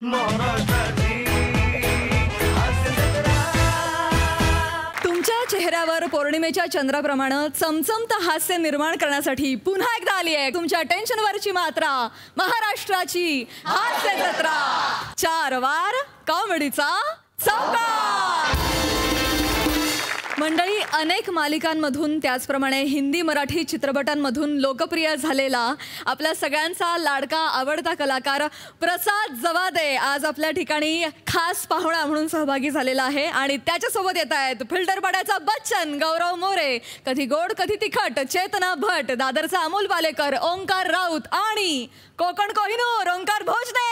तुमच्या चेहऱ्यावर पौर्णिमेच्या चंद्राप्रमाणे चमचमत हास्य निर्माण करण्यासाठी पुन्हा एकदा आली आहे तुमच्या टेन्शनवरची मात्रा, महाराष्ट्राची हास्य जत्रा. 4 वार कॉमेडीचा चौकार. मंडळी, अनेक मालिकांमधून त्याचप्रमाणे हिंदी मराठी चित्रपटांमधून लोकप्रिय झालेला आपल्या सगळ्यांचा लाडका आवडता कलाकार प्रसाद जवादे आज आपल्या ठिकाणी खास पाहुणा म्हणून सहभागी झालेला आहे. आणि त्याच्यासोबत येत आहेत फिल्टरपाड्याचा बच्चन गौरव मोरे, कधी गोड कधी तिखट चेतना भट, दादरचा अमोल पालेकर, ओंकार राऊत आणि कोकण कोहिनूर ओंकार भोजने.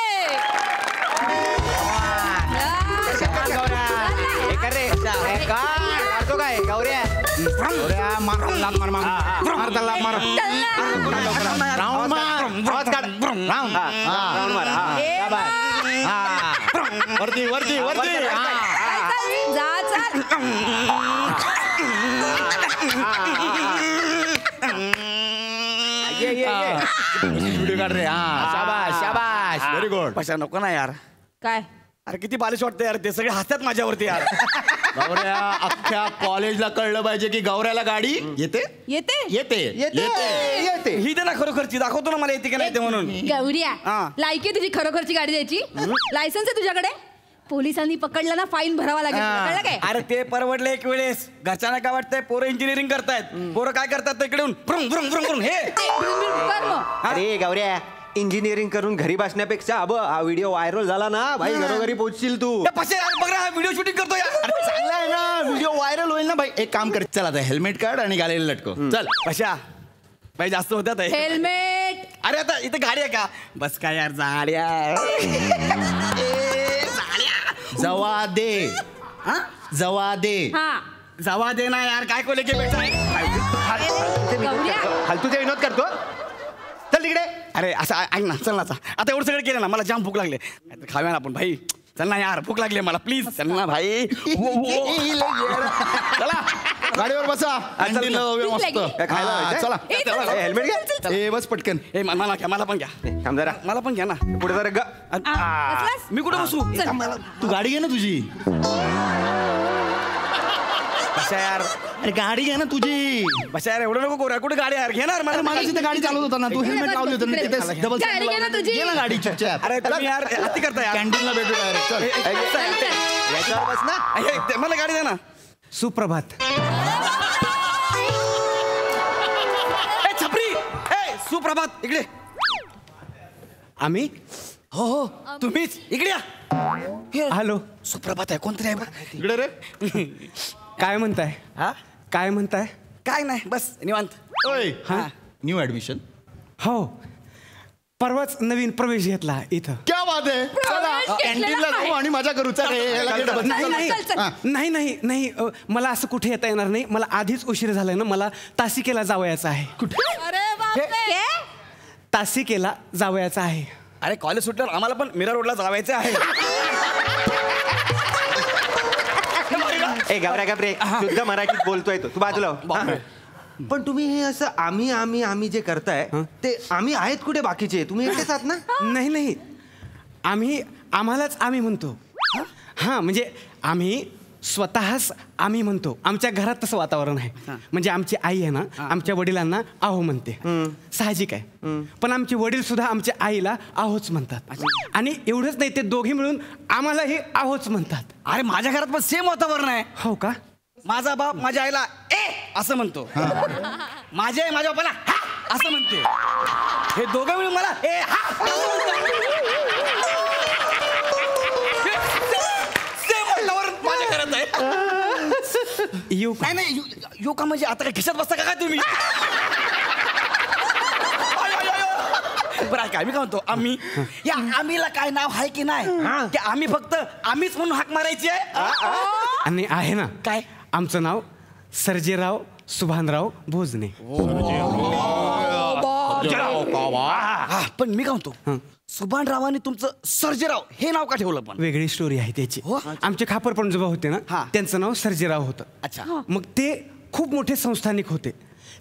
काय गौऱ्या वरती वरती वरती व्हिडिओ काढ रे. हा शाबाश शाबाश, व्हेरी गुड. पशा नको ना यार. काय अरे किती बालिश वाटतं यार, ते सगळे हसतात माझ्यावरती यार. गौऱ्या, अख्ख्या कॉलेजला कळलं पाहिजे की गौऱ्याला गाडी येते येते येते येते. ही दे ना खरोखरची, दाखवतो ना मला येते की नाही ते म्हणून. गौरिया, हा. लायकी तुझी खरोखरची गाडी द्यायची? लायसन्स आहे तुझ्याकडे? पोलिसांनी पकडलं ना फाईन भरावा लागेल, कळलं काय? अरे ते परवडले एक वेळेस. घरच्यांना काय वाटतंय, पोरं इंजिनिअरिंग करतायत, पोरं काय करतात इकडे हे. अरे गौऱ्या, इंजिनिअरिंग करून घरी बसण्यापेक्षा हा व्हिडिओ व्हायरल झाला ना भाई, घरोघरी पोहोचशील तू. पशे यार बघ ना, व्हिडिओ शूटिंग करतो यार. चांगला आहे ना, व्हिडिओ व्हायरल होईल ना भाई. एक काम कर, चल आता हेल्मेट काढ आणि गालेला लटको. चल पशा भाई, जास्त होत्यात. हेल्मेट. अरे आता इथे गाडी आहे का? बस काय यार, जाड्या जवा दे. जवा दे. हा जावा दे ना यार, काय कोले की बेटा. फालतूचे विनोद करतो, चल तिकडे. अरे असं ऐक ना, चल ना आता एवढं सगळं केलं ना, मला जाम भूक लागले. खाऊया ना आपण भाई, चल ना यार, भूक लागली मला, प्लीज चल ना भाई. चला गाडीवर बसा. चला हेल्मेट घ्या. ए बस पटकन. ए मला घ्या, मला पण घ्या. थांब जरा, मला पण घ्या ना. पुढे जरा मी कुठं बसू? तू गाडी घे ना तुझी. बशा यार, अरे गाडी घे ना तुझी. बशा यार, एवढं नको करूया. कुठे गाडी यार, घेणार मला. मला तिथे गाडी चालवत होता ना तू, हेल्मेट लावली होतं ना तिथे डबल. गाडी घे ना तुझी. घे ना गाडी चुपचाप. अरे तुम्ही यार अति करता यार. कॅन्टीनला भेटू डायरेक्ट. चल याच्यावर बस ना. मला गाडी द्या ना. सुप्रभात. छपरी, सुप्रभात इकडे. आम्ही हो हो तुम्हीच, इकडे या. हॅलो, सुप्रभात आहे, कोणतरी आहे बघ इकडे रे. काय म्हणताय? हा काय म्हणताय? काय नाही, बस निवांत. ओय, हा? New admission. हो, परवाच नवीन प्रवेश घेतला इथं. क्या बात आहे. चला कॅन्टीनला जाऊ आणि मजा करू. चल नाही नाही नाही नाही नाही, मला असं कुठे येता येणार नाही. मला आधीच उशीर झालाय ना, मला तासिकेला जावयाचं आहे. कुठे? अरे बापरे. तासिकेला जावयाचं आहे. अरे कॉलेज सुटल्यावर आम्हाला पण मीरा रोडला जावायचं आहे. ए गौऱ्या गबरे, शुद्ध मराठीत बोलतोय तो. तू बाजूला हो. पण तुम्ही हे असं आम्ही आम्ही आम्ही जे करताय ते आम्ही आहेत कुठे बाकीचे? तुम्ही एकटेच आहात ना? नाही नाही, आम्हालाच आम्ही म्हणतो. हां म्हणजे आम्ही स्वतःच आम्ही म्हणतो. आमच्या घरात तसं वातावरण आहे. म्हणजे आमची आई आहे ना, आमच्या वडिलांना आहो म्हणते, साहजिक आहे. पण आमचे वडील सुद्धा आमच्या आईला आहोच म्हणतात. आणि एवढंच नाही, ते दोघे मिळून आम्हालाही आहोच म्हणतात. अरे माझ्या घरात पण सेम वातावरण आहे. हो का? माझा बाप माझ्या आईला ए असं म्हणतो, माझी आई माझ्या बापाला हा असं म्हणते. हे दोघं मिळून मला ए हा असं म्हणतात. सेम वातावरण माझ्या घरात आहे. येऊ का? नाही यो का म्हणजे आता काय खिशात बसता का काय तुम्ही? बरं काय मी काय म्हणतो, आम्ही या आम्हीला काय नाव आहे की नाही, की आम्ही फक्त आम्हीच म्हणून हाक मारायची आहे. आणि आहे ना काय, आमचं नाव सर्जेराव सुभानराव भोजने. पण मी काय म्हणतो, सुभानरावांनी तुमचं सर्जेराव हे नाव का ठेवलं? पण वेगळी स्टोरी आहे त्याची. आमचे खापर पणजोबा होते ना, त्यांचं नाव सर्जेराव होतं. अच्छा. मग ते खूप मोठे संस्थानिक होते.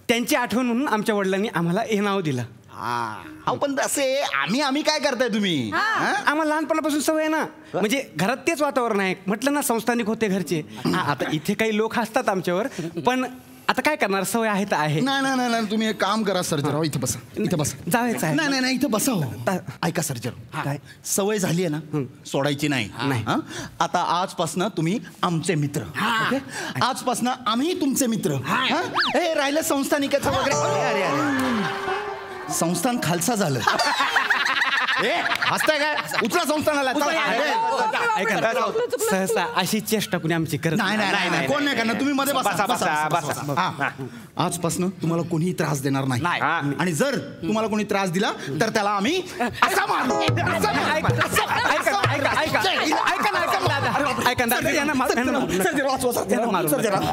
त्यांची आठवण म्हणून आमच्या वडिलांनी आम्हाला हे नाव दिलं. अहो पण असे आम्ही काय करताय तुम्ही आम्हाला लहानपणापासून सवय आहे ना, म्हणजे घरात तेच वातावरण आहे. म्हटलं ना संस्थानिक होते घरचे. आता इथे काही लोक असतात आमच्यावर, पण आता काय करणार, सवय आहे तर आहे. नाही तुम्ही एक काम करा सर्जराव, इथे बसा. जायचं आहे. नाही इथे बसा हो. ऐका सर्जराव, काय? सवय झाली आहे ना, सोडायची नाही. हं? आता आजपासनं तुम्ही आमचे मित्र. ओके? आजपासनं आम्ही तुमचे मित्र. हं? हे राहिलं संस्थानिकाचं वगैरे. अरे संस्थान खालसा झालं. हसताय काय? उचला संस्थानाला. ऐका ना, सहसा अशी चेष्टा कुणी आमची करत नाही कोण नाही करणार. तुम्ही मध्ये बसा. आजपासून तुम्हाला कोणीही त्रास देणार नाही. आणि जर तुम्हाला कोणी त्रास दिला तर त्याला आम्ही असा मारू.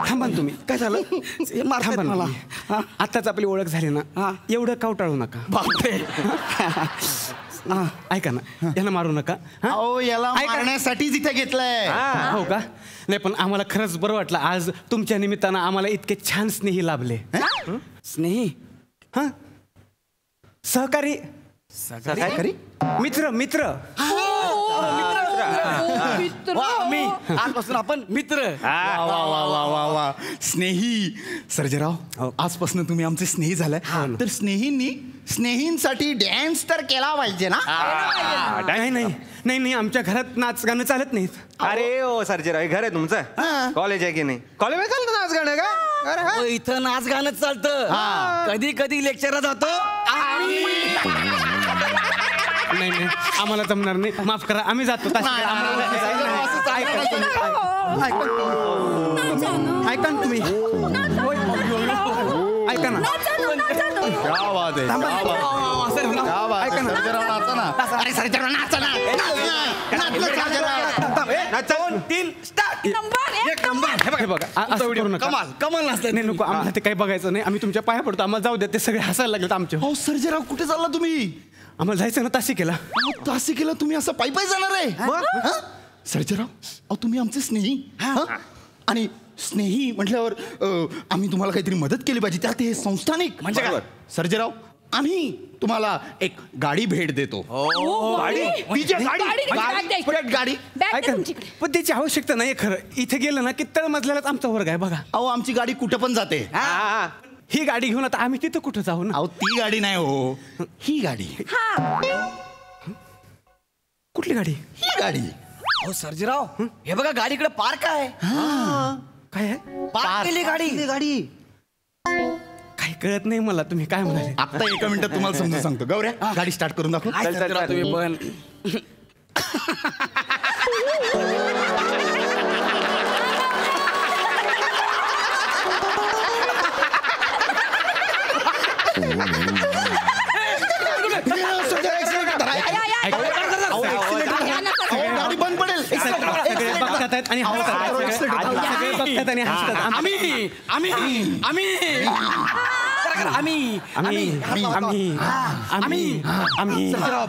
थांबा तुम्ही. काय झालं? आताच आपली ओळख झाली ना, एवढं कावटाळू नका. ऐका ना, याला मारू नका. अहो याला मारण्यासाठीच इथे घेतलंय. हो का? नाही पण आम्हाला खरंच बरं वाटलं आज तुमच्या निमित्तानं आम्हाला इतके छान स्नेही लाभले. स्नेही हा, सहकारी, मित्र आम्ही आजपासून आपण मित्र. वा स्नेही. सर्जराव, आजपासून तुम्ही आमचे स्नेही झालाय, तर स्नेहींसाठी डॅन्स तर केला पाहिजे ना. नाही आमच्या घरात नाच गाणं चालत नाहीत. अरे ओ सर्जेराव, घर आहे तुमचं? कॉलेज आहे की नाही? कॉलेज चालतं नाच गाणं का? इथं नाच गाणं चालतं. कधी लेक्चरला जातो. नाही आम्हाला जमणार नाही, माफ करा, आम्ही जातो. ऐका ना तुम्ही, ऐका ना. अरे सर्जराव नाचा ना. 2, 3 स्टार्ट. कमाल नाचतंय. नाही नको, आम्हाला ते काही बघायचं नाही. आम्ही तुमच्या पाया पडतो, आम्हाला जाऊ द्या. ते सगळे हसायला लागलेत आमच्या. हो सर्जराव, कुठे चालला तुम्ही? आम्हाला जायचं ना तासिकेला. तासिकेला तुम्ही असं पायी जाणार आहे? सर्जराव, अहो तुम्ही आमचे स्नेही. आणि स्नेही म्हटल्यावर आम्ही तुम्हाला काहीतरी मदत केली पाहिजे. त्यात हे संस्थानिक म्हणजे काय? सर्जराव, आम्ही तुम्हाला एक गाडी भेट देतो. गाडी. पण त्याची आवश्यकता नाही खरं. इथे गेलं ना की तळमजल्यालाच आमचा वर्ग आहे बघा. अहो आमची गाडी कुठं पण जाते. ही गाडी घेऊन आता आम्ही तिथं कुठं जाऊ ना. अहो ती गाडी नाही हो, ही गाडी. कुठली गाडी? ही गाडी. हो सर्जराव, हे बघा गाडीकडे पार्क आहे. काय आहे? पार्क केली गाडी. काही कळत नाही मला, तुम्ही काय म्हणाले? आता एका मिनिटात तुम्हाला समजून सांगतो. गौऱ्या, गाडी स्टार्ट करून दाखव. तुम्ही पण गाडी बंद पडेल. सगळे बघतात आहेत आणि हसतात. आम्ही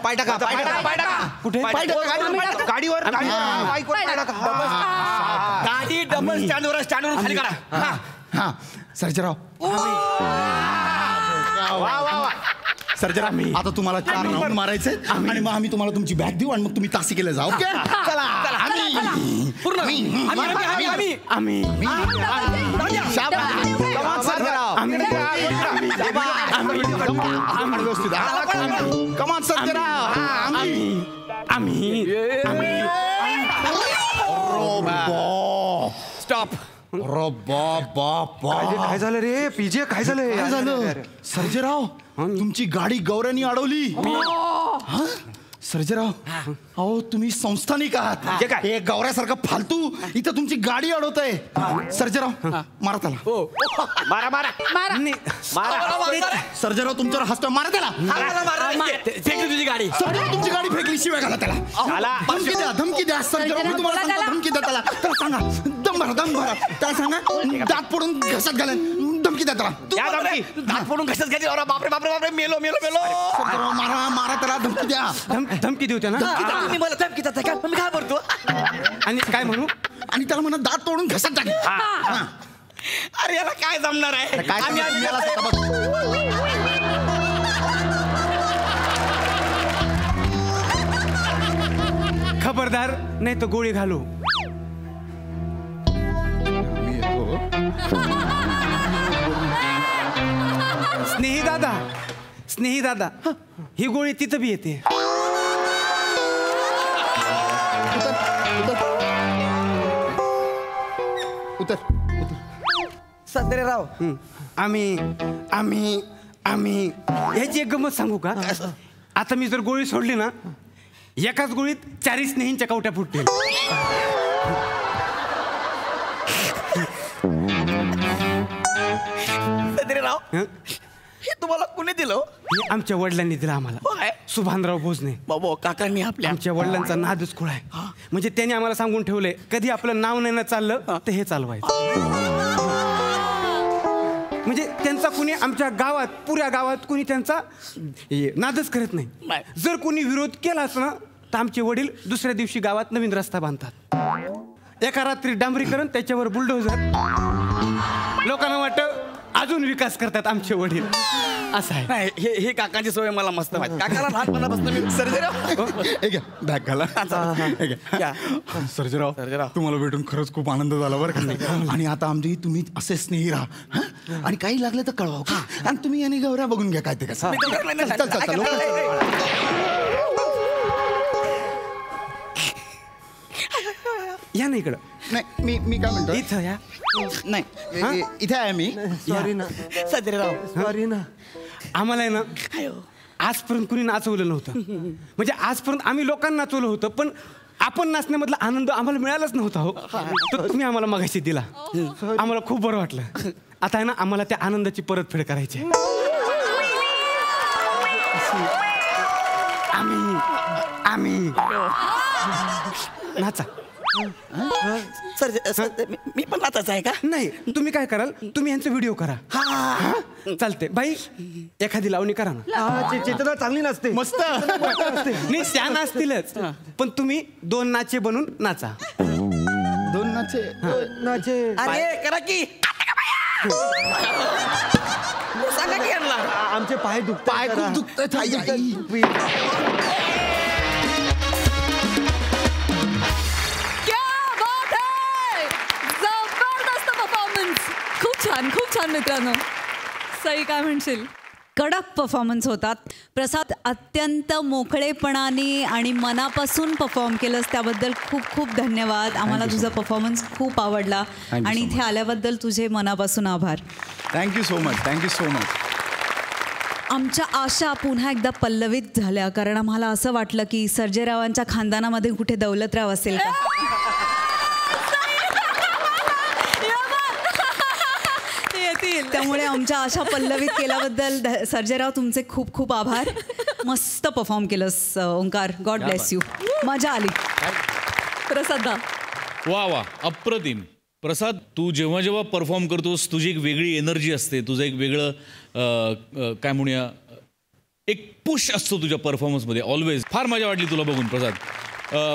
पाय टाका. कुठे? गाडीवर गाडी डबल स्टँडवर खाली करा. हा सर्जराव. सर्जराव, आता तुम्हाला 4 राऊंड मारायचे आणि मग आम्ही तुम्हाला तुमची बॅग देऊ आणि मग तुम्ही तासिकेला जाऊ. ओके? चला. कमान सर्जराव. स्टॉप. काय झालं रे पीजे? काय झालं? सर्जराव, तुमची गाडी गौऱ्यानी अडवली. सर्जराव, अहो तुम्ही संस्थानिक आहात. हे गौऱ्यासारखं फालतू इथं तुमची गाडी अडवतंय. सर्जराव, मारा त्याला. सर्जराव तुमच्यावर हसतो. मारा त्याला. फेकली तुझी गाडी. सर्जराव तुमची गाडी फेकली. शिवाय घाला त्याला. धमकी द्या सर्जराव. मी तुम्हाला सांगतो, धमकी द्या त्याला. त्याला सांगा, दम भरा. त्याला सांगा, दात पडून घशात घालेन. धमकी द्या त्याला. दात पडून घशात घ्यायची. बापरे मेलो. सर्जराव, मारा त्याला. धमकी द्या. धमकी देऊ त्यांना. तुम्ही मला धमकी देताय का? मी काय करतो? आणि काय म्हणू? आणि त्याला म्हणा दात तोडून घशात टाक. अरे याला काय जमणार आहे? काय खबरदार नाही तर गोळी घालू. मी येतो. स्नेही दादा ही गोळी तिथं बी येते. उतर. सत्रेराव आम्ही ह्याची एक गंमत सांगू का? आता मी जर गोळी सोडली ना, एकाच गोळीत 4 स्नेहींच्या कवट्या फुटतील. सत्रेराव हं? हे तुम्हाला कुणी दिलं? हे आमच्या वडिलांनी दिलं आम्हाला. होय. सुभानराव भोजने बाबा काकांनी आपल्या आमच्या वडिलांचा नादच खुळा आहे. म्हणजे त्यांनी आम्हाला सांगून ठेवलंय, कधी आपलं नाव नाही ना चाललं तर हे चालवायचं. म्हणजे त्यांचा कुणी आमच्या गावात, पुऱ्या गावात कुणी त्यांचा नादच करत नाही. नाही. जर कुणी विरोध केलाच ना तर आमचे वडील दुसऱ्या दिवशी गावात नवीन रस्ता बांधतात. एका रात्री डांबरीकरण, त्याच्यावर बुलडोझर. लोकांना वाटतं अजून विकास करतात आमचे वडील. असं आहे. नाही हे काकांची सवय मला मस्त माहिती. काकाला लहानपणापासून मी सर्जेराव हे घ्या बॅग घाला. हे घ्या. या. सर्जेराव तुम्हाला भेटून खरंच खूप आनंद झाला बरं का. आणि आता आमची तुम्ही असे स्नेही राहा हं? आणि काही लागलं तर कळवा का. आणि तुम्ही आणि गौऱ्या बघून घ्या काय ते कसं. चल, चल, चल, लवकर. या ना इकडं. नाही मी काय म्हणतो इथं या. नाही इथे आहे मी. सॉरी ना सत्रेराव सॉरी ना. आम्हाला आहे ना आजपर्यंत कुणी नाचवलं नव्हतं. म्हणजे आजपर्यंत आम्ही लोकांना नाचवलं होतं, पण आपण नाचण्यामधला आनंद आम्हाला मिळालाच नव्हता. हो तर तुम्ही आम्हाला मगाशी दिला. आम्हाला खूप बरं वाटलं. आता आहे ना आम्हाला त्या आनंदाची परतफेड करायची आहे. आम्ही नाचा. मी पण नाचायचं आहे का? नाही, तुम्ही काय कराल, तुम्ही यांचा व्हिडिओ करा. चालते बाई, एखादी लावणी करा ना. चेतना चांगली नसते. मस्त. नाही त्या नाचतीलच, पण तुम्ही 2 नाचे बनून नाचा. 2 नाचे. अरे करा की सांगा की यांना. आमचे पाय दुखतात. पाय खूप दुखतात. खूप छान मित्रांनो. सई काय म्हणशील? कडक परफॉर्मन्स होतात. प्रसाद अत्यंत मोकळेपणाने आणि मनापासून परफॉर्म केलंस, त्याबद्दल खूप खूप धन्यवाद. आम्हाला तुझा परफॉर्मन्स खूप आवडला आणि इथे आल्याबद्दल तुझे मनापासून आभार. Thank you so much. आमच्या आशा पुन्हा एकदा पल्लवित झाल्या, कारण आम्हाला असं वाटलं की सर्जेरावांच्या खानदानामध्ये कुठे दौलतराव असेल का. त्यामुळे आमच्या आशा पल्लवित केल्याबद्दल सर्जेराव तुमचे खूप खूप आभार. मस्त परफॉर्म केलंस ओंकार. God bless you. मजा आली. प्रसाद वा अप्रतिम. प्रसाद, तू जेव्हा जेव्हा परफॉर्म करतोस तुझी एक वेगळी एनर्जी असते, तुझं एक वेगळं काय म्हणूया, एक पुश असतो तुझ्या परफॉर्मन्समध्ये ऑलवेज. फार मजा वाटली तुला बघून प्रसाद.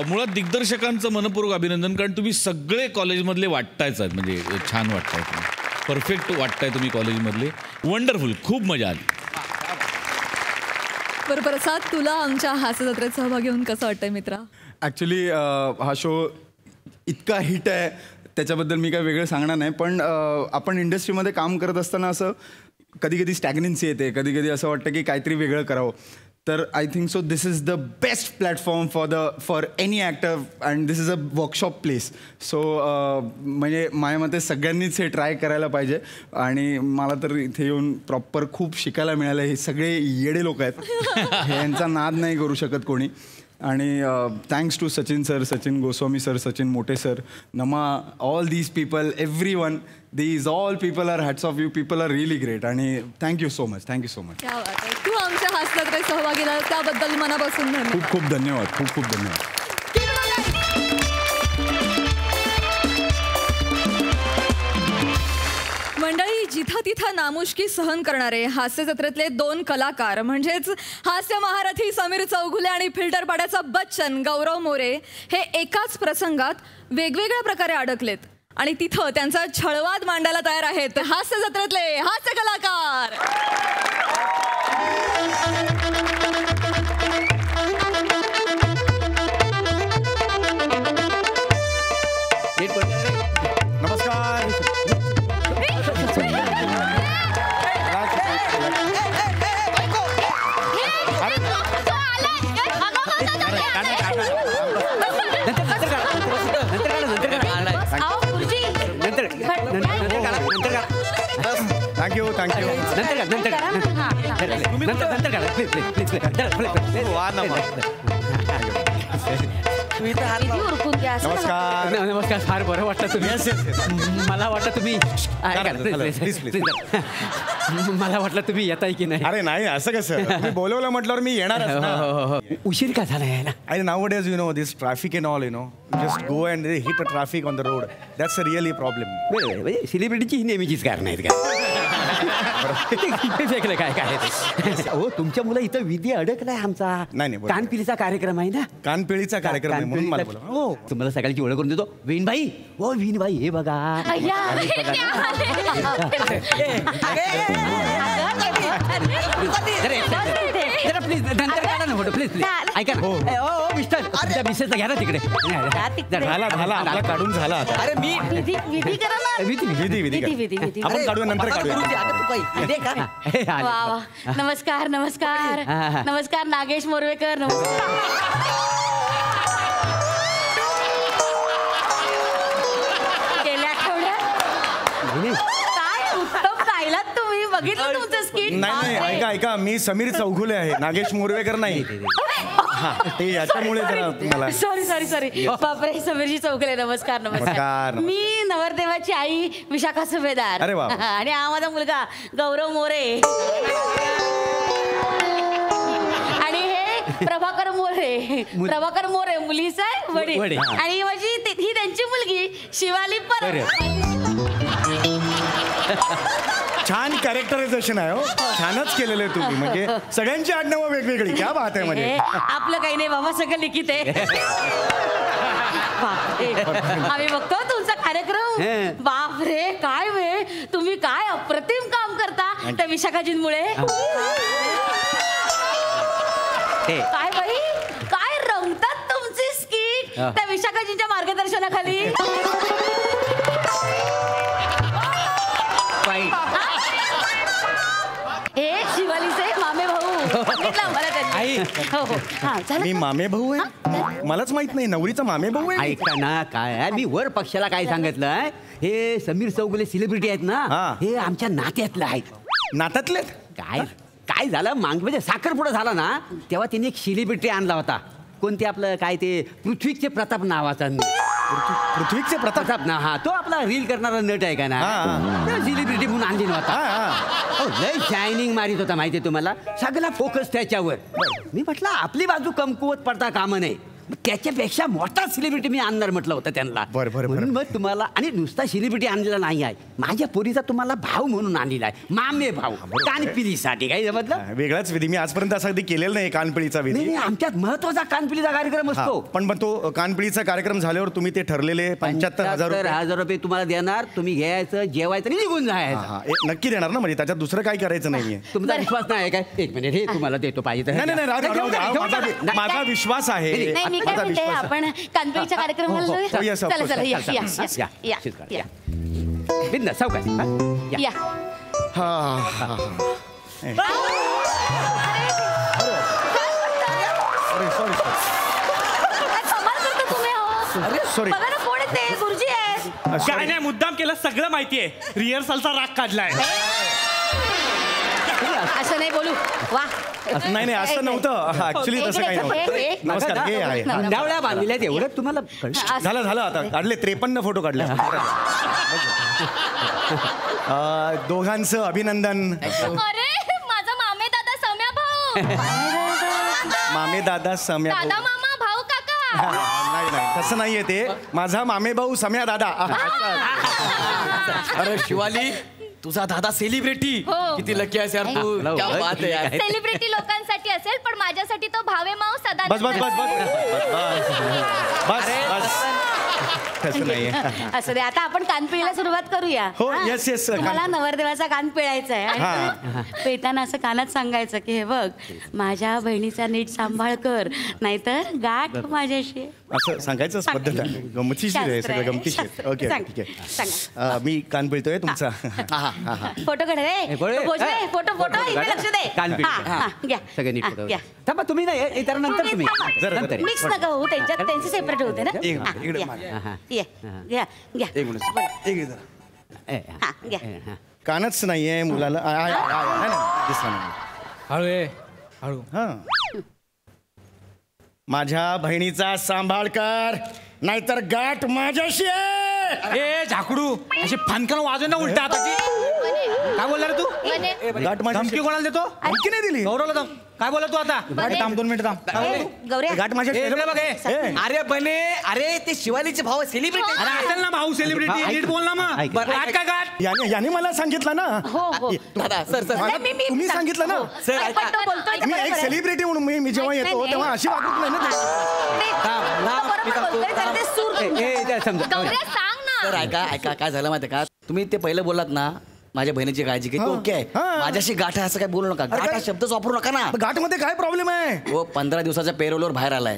मुळात दिग्दर्शकांचं मनपूर्वक अभिनंदन, कारण तुम्ही सगळे कॉलेजमधले वाटतायच आहेत. म्हणजे छान वाटताय तुम्ही, परफेक्ट वाटताय तुम्ही कॉलेजमधले. वंडरफुल, खूप मजा आली. बरं प्रसाद, तुला आमच्या हास्य जत्रेत सहभागी होऊन कसं वाटतंय मित्रा? ॲक्च्युली हा शो इतका हिट आहे त्याच्याबद्दल मी काय वेगळं सांगणार नाही. पण आपण इंडस्ट्रीमध्ये काम करत असताना असं कधी कधी स्टॅग्नन्सी येते, कधी कधी असं वाटतं की काहीतरी वेगळं करावं. तर I think so this is the best platform for any actor and this is a workshop place. So म्हणजे माझ्या मते सगळ्यांनीच हे ट्राय करायला पाहिजे. आणि मला तर इथे येऊन प्रॉपर खूप शिकायला मिळालं. हे सगळे येडे लोक आहेत, हे यांचा नाद नाही करू शकत कोणी. आणि thanks to Sachin sir, Sachin Goswami sir, Sachin Mote sir, नमा, all these people, everyone, these all people are hats off you. people are really great. आणि थँक्यू सो मच. क्या बात आहे. तू आमच्या हास्य जत्रेत सहभागी झाला त्याबद्दल मनापासून धन्यवाद. खूप धन्यवाद. मंडळी, जिथं तिथं नामुष्की सहन करणारे हास्य जत्रेतले 2 कलाकार म्हणजेच हास्य महारथी समीर चौघुले आणि फिल्टर पाड्याचा बच्चन गौरव मोरे हे एकाच प्रसंगात वेगवेगळ्या प्रकारे अडकलेत आणि तिथं त्यांचा छळवाद मांडायला तयार आहेत हास्य जत्रेतले हास्य कलाकार. थँक्यू नमस्कार. नमस्कार. फार बरं वाटलं तुम्ही. मला वाटलं तुम्ही मला वाटलं तुम्ही येताय की नाही. अरे नाही असं कसं तुम्ही बोलवलं म्हटल्यावर मी येणार. उशीर का झाला यायला. I nowadays, you know, this traffic and all, you know, just go and they hit the traffic on the road. That's a really problem. म्हणजे सेलिब्रिटीची ही नेहमीचीच कारण आहेत का. फेकलं काय काय हो तुमच्या मुलं इथं विधी अडकलाय आमचा. नाही, बरोबर. कानपिलीचा कार्यक्रम आहे ना. कानपिळीचा कार्यक्रम आहे म्हणून मला बोला. हो तुम्हाला सगळ्याची ओळख करून देतो. विनबाई हो विनबाई हे बघा. जरा प्लीज नंतर काढा ना फोटो प्लीज प्लीज ऐका ना. हो मिस्टर तुमच्या मिसेसला घ्या ना तिकडे. झाला आपला काढून झाला आता. अरे मी विधी करा ना. विधी आपण काढूया नंतर काढूया. वा वा. नमस्कार नमस्कार नमस्कार नागेश मोरवेकर. नमस्कार. गेल्या आठवड्यात काय उत्तम गायलात तुम्ही. बघितलं तुमचं स्किट. नाही ऐका मी समीर चौघुले आहे नागेश मोरवेकर नाही. ते याच्यामुळे जरा मला सॉरी बापरे. समीरजी चौकले. नमस्कार नमस्कार. मी नवरदेवाची आई विशाखा सुभेदार. अरे वा. आणि हा माझा मुलगा गौरव मोरे. आणि हे प्रभाकर मोरे मुलीचा आहे वडील. आणि माझी ही त्यांची मुलगी शिवाली परब. छान कॅरेक्टरायझेशन आहे हो. छानच केलेलं आहे तुम्ही. म्हणजे सगळ्यांची आडनावं वेगवेगळी. क्या बात आहे. म्हणजे आपलं काही नाही बाबा सगळं लिखित आहे. आम्ही बघतो तुमचा कार्यक्रम. बापरे काय वेळ. तुम्ही काय अप्रतिम काम करता त्या विशाखाजींमुळे. काय बाई काय रंगतात तुमची स्किट त्या विशाखाजींच्या मार्गदर्शनाखाली. हे शिवालीचे मामे भाऊ. मला त्यांनी. हो मी मामे भाऊ आहे. मलाच माहित नाही नवरीचा मामे भाऊ आहे. ऐका ना काय मी वर पक्षाला काय सांगितलं. हे समीर चौगुले सेलिब्रिटी आहेत ना. हे आमच्या नात्यातलं आहेत. नात्यातले काय झालं म्हणजे साखरपुडा झाला ना तेव्हा त्यांनी एक सेलिब्रिटी आणला होता. कोणते आपलं काय ते पृथ्वीचे प्रताप नावाचा. पृथ्वीचे प्रताप ना. हा तो आपला रील करणारा नट आहे का ना. सेलिब्रिटी म्हणून आणली नव्हता. लय शायनिंग मारित होता माहितीये तुम्हाला. सगळा फोकस त्याच्यावर. मी म्हटलं आपली बाजू कमकुवत पडता कामा नये. त्याच्यापेक्षा मोठा सेलिब्रिटी मी आणणार म्हटलं होतं त्यांना. म्हणून मग तुम्हाला आणि नुसता सेलिब्रिटी आणलेला नाही आहे. माझ्या पोरीचा तुम्हाला भाऊ म्हणून आणलेला आहे. मामे भाऊ कानपिलीसाठी. काय समजलं. वेगळाच विधी. मी आजपर्यंत असा कधी केलेला नाही कानपिळीचा विधी. आमच्यात महत्वाचा कानपिलीचा कार्यक्रम असतो. पण तो कानपिळीचा कार्यक्रम झाल्यावर तुम्ही ते ठरलेले 75,000 रुपये तुम्हाला देणार. तुम्ही घ्यायचं जेवायचं आणि निघून जायचं. नक्की देणार ना. म्हणजे त्याच्यात दुसरं काय करायचं नाहीये. तुमचा विश्वास नाही काय. एक मिनिट हे तुम्हाला देतो पाहिजे. नाही माझा विश्वास आहे. काय म्हणते आपण कानपिलीच्या कार्यक्रमाला. चला या बिंदा सावकाश या. सॉरी बघा ना कोण आहे ते. गुरुजी आहे. काय नाही मुद्दाम केलं. सगळं माहितीये. रिहर्सलचा राग काढलाय. असं नाही बोलू. वा नाही असं नव्हतं. ऍक्च्युली तसं काही नव्हतं. नमस्कार. हे आहे डावळ्या बांधलेल्या एवढं तुम्हाला झालं आता काढले 53 फोटो काढले. दोघांचं अभिनंदन. अरे माझा मामे दादा सम्या भाऊ. मामे दादा सम्या दादा मामा भाऊ काका. नाही तसं नाहीये ते. माझा मामे भाऊ सम्या दादा. अरे शिवाली तुझा दादा सेलिब्रिटी. किती लकी आहेस यार तू. क्या बात आहे यार. सेलिब्रिटी लोकांसाठी असेल पण माझ्यासाठी तो भावे माऊ सदा. बस तसं नाहीये. असं दे. आता आपण कान पिळायला सुरुवात करूया. हो येस मला नवरदेवाचा कान पिळायचा आहे. पेताना असं कानात सांगायचं की हे बघ माझ्या बहिणीचा नीट सांभाळ कर नाहीतर गाठ माझ्याशी. असं सांगायचंच पद्धत आहे. गमतीशीर आहे सगळं, गमतीशीर. ओके ठीक आहे. मी कान पिळतोय तुमचा. फोटो काढ रे. फोटो इकडे लक्ष दे. कान घ्या सगळे नीट फोटो. थांबा तुम्ही नाही तर नंतर तुम्ही मिक्स नका होऊ त्यांच्यात, त्यांचे सेपरेट होते ना. घ्या. कानच नाहीये मुलाला. हळू. हा, माझ्या बहिणीचा सांभाळ कर, नाहीतर गाठ माझ्याशी आहे. ए झाकडू अशी फानकन वाजव ना उलटा हाताची. काय बोलला रे तू? गाठ माझ्याशी. धमकी कोणाला देतो? धमकी नाही दिली. गौरवला काय बोला तू आता? थांब 2 मिनिट थांब. गौऱ्या गाठ माझ्याशी. बघ अरे बने, अरे ते शिवालीचे भाऊ सेलिब्रिटी. अरे असेल ना भाऊ सेलिब्रिटी, नीट बोल ना मग. गाठ काय गाठ? याने मला सांगितलं ना. हो दादा सर तुम्ही सांगितलं ना. मी एक सेलिब्रिटी म्हणून मी जेव्हा येतो तेव्हा अशी वागत नाही ना. सर ऐका काय झालं माहिती का, तुम्ही ते पहिले बोललात ना माझ्या बहिणीची काळजी घे, ओके आहे. माझ्याशी गाठ आहे असं काय बोलू नका. गाठ हा शब्दच वापरू नका ना. गाठ मध्ये काय प्रॉब्लेम आहे? हो 15 दिवसाच्या पेरोलवर बाहेर आलाय.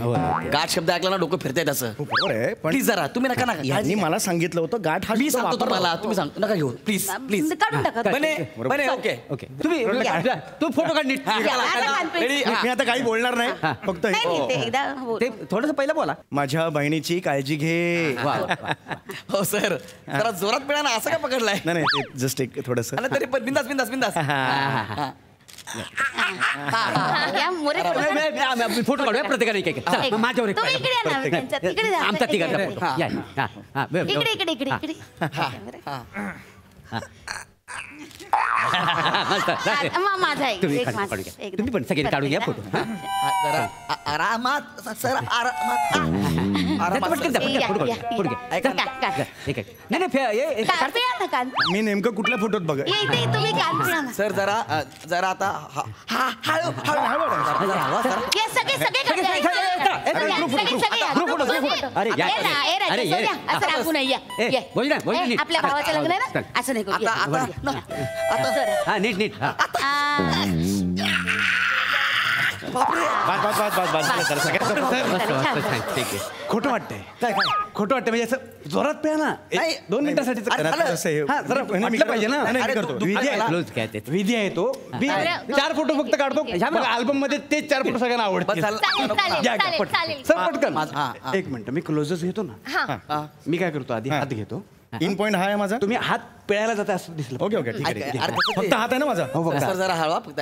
गाठ शब्द ऐकला ना डोकं फिरतंय त्याचं. बरोबर आहे, पण प्लीज जरा तुम्ही नका यांनी मला सांगितलं होतं गाठ हा मी शब्द सांगतो वापरा. तुम्हाला, तुम्ही सांगतो नका घेऊ प्लीज प्लीज. काढून टाका. बने ओके ओके तुम्ही तू फोटो काढ नीट. मी आता काही बोलणार नाही, फक्त ते थोडंसं पहिलं बोला. माझ्या बहिणीची काळजी घे. हो सर, जरा जोरात पिळा ना. असं काय पकडलाय? नाही ते जस्ट एक थोडस. तरी पण बिंदास बिंदास बिंदास. फोटो काढूया प्रत्येकाने. माझ्यावर एक तुम्ही इकडे या ना, त्यांच्यात इकडे जा. आमचा तिघांचा फोटो. या, इकडे इकडे इकडे इकडे. माझा तुम्ही पण सगळे काढून घ्या फोटो. जरा आरामात सर, आरामात. मी नेमकं कुठल्या फोटोत बघ. तुम्ही सर जरा जरा आता हळू आपल्या भावाचं लग्न आहे ना, असं नाही करू. आता नीट नीट. खोटं वाटतंय. काय काय खोटं वाटतंय म्हणजे असं जोरात प्या ना. 2 मिनिटासाठी पाहिजे ना. विधी आहे तो. 4 फोटो फक्त काढतो. अल्बम मध्ये तेच 4 फोटो सगळ्यांना आवडतात. सर पटकन 1 मिनिट मी क्लोजच घेतो ना. मी काय करतो आधी हात घेतो. इन पॉइंट हा आहे माझा. तुम्ही हात पिळायला जाता असं दिसलं. ओके ओके ठीक आहे. फक्त हात आहे ना माझा. हो सर जरा हळवा फक्त.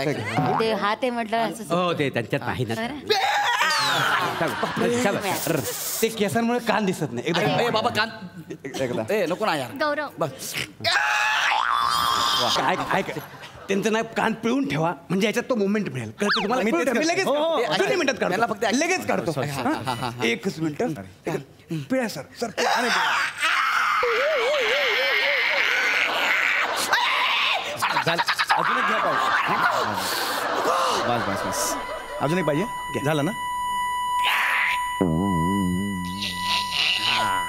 ते हात आहे म्हटलं. हो ते त्यांच्यात नाही ना. ते केसांमुळे कान दिसत नाही. ए बाबा कान एकदा नको ना यार. गौरव ऐक त्यांचं नाही कान पिळून ठेवा म्हणजे याच्यात तो मोमेंट मिळेल. कळतं तुम्हाला? मी लगेच 2 मिनिटात काढतो. लगेच काढतो. 1 मिनिट पिळा सर. सर अजून एक घ्या पाहिजे. बस बस बस अजून एक पाहिजे. झालं ना?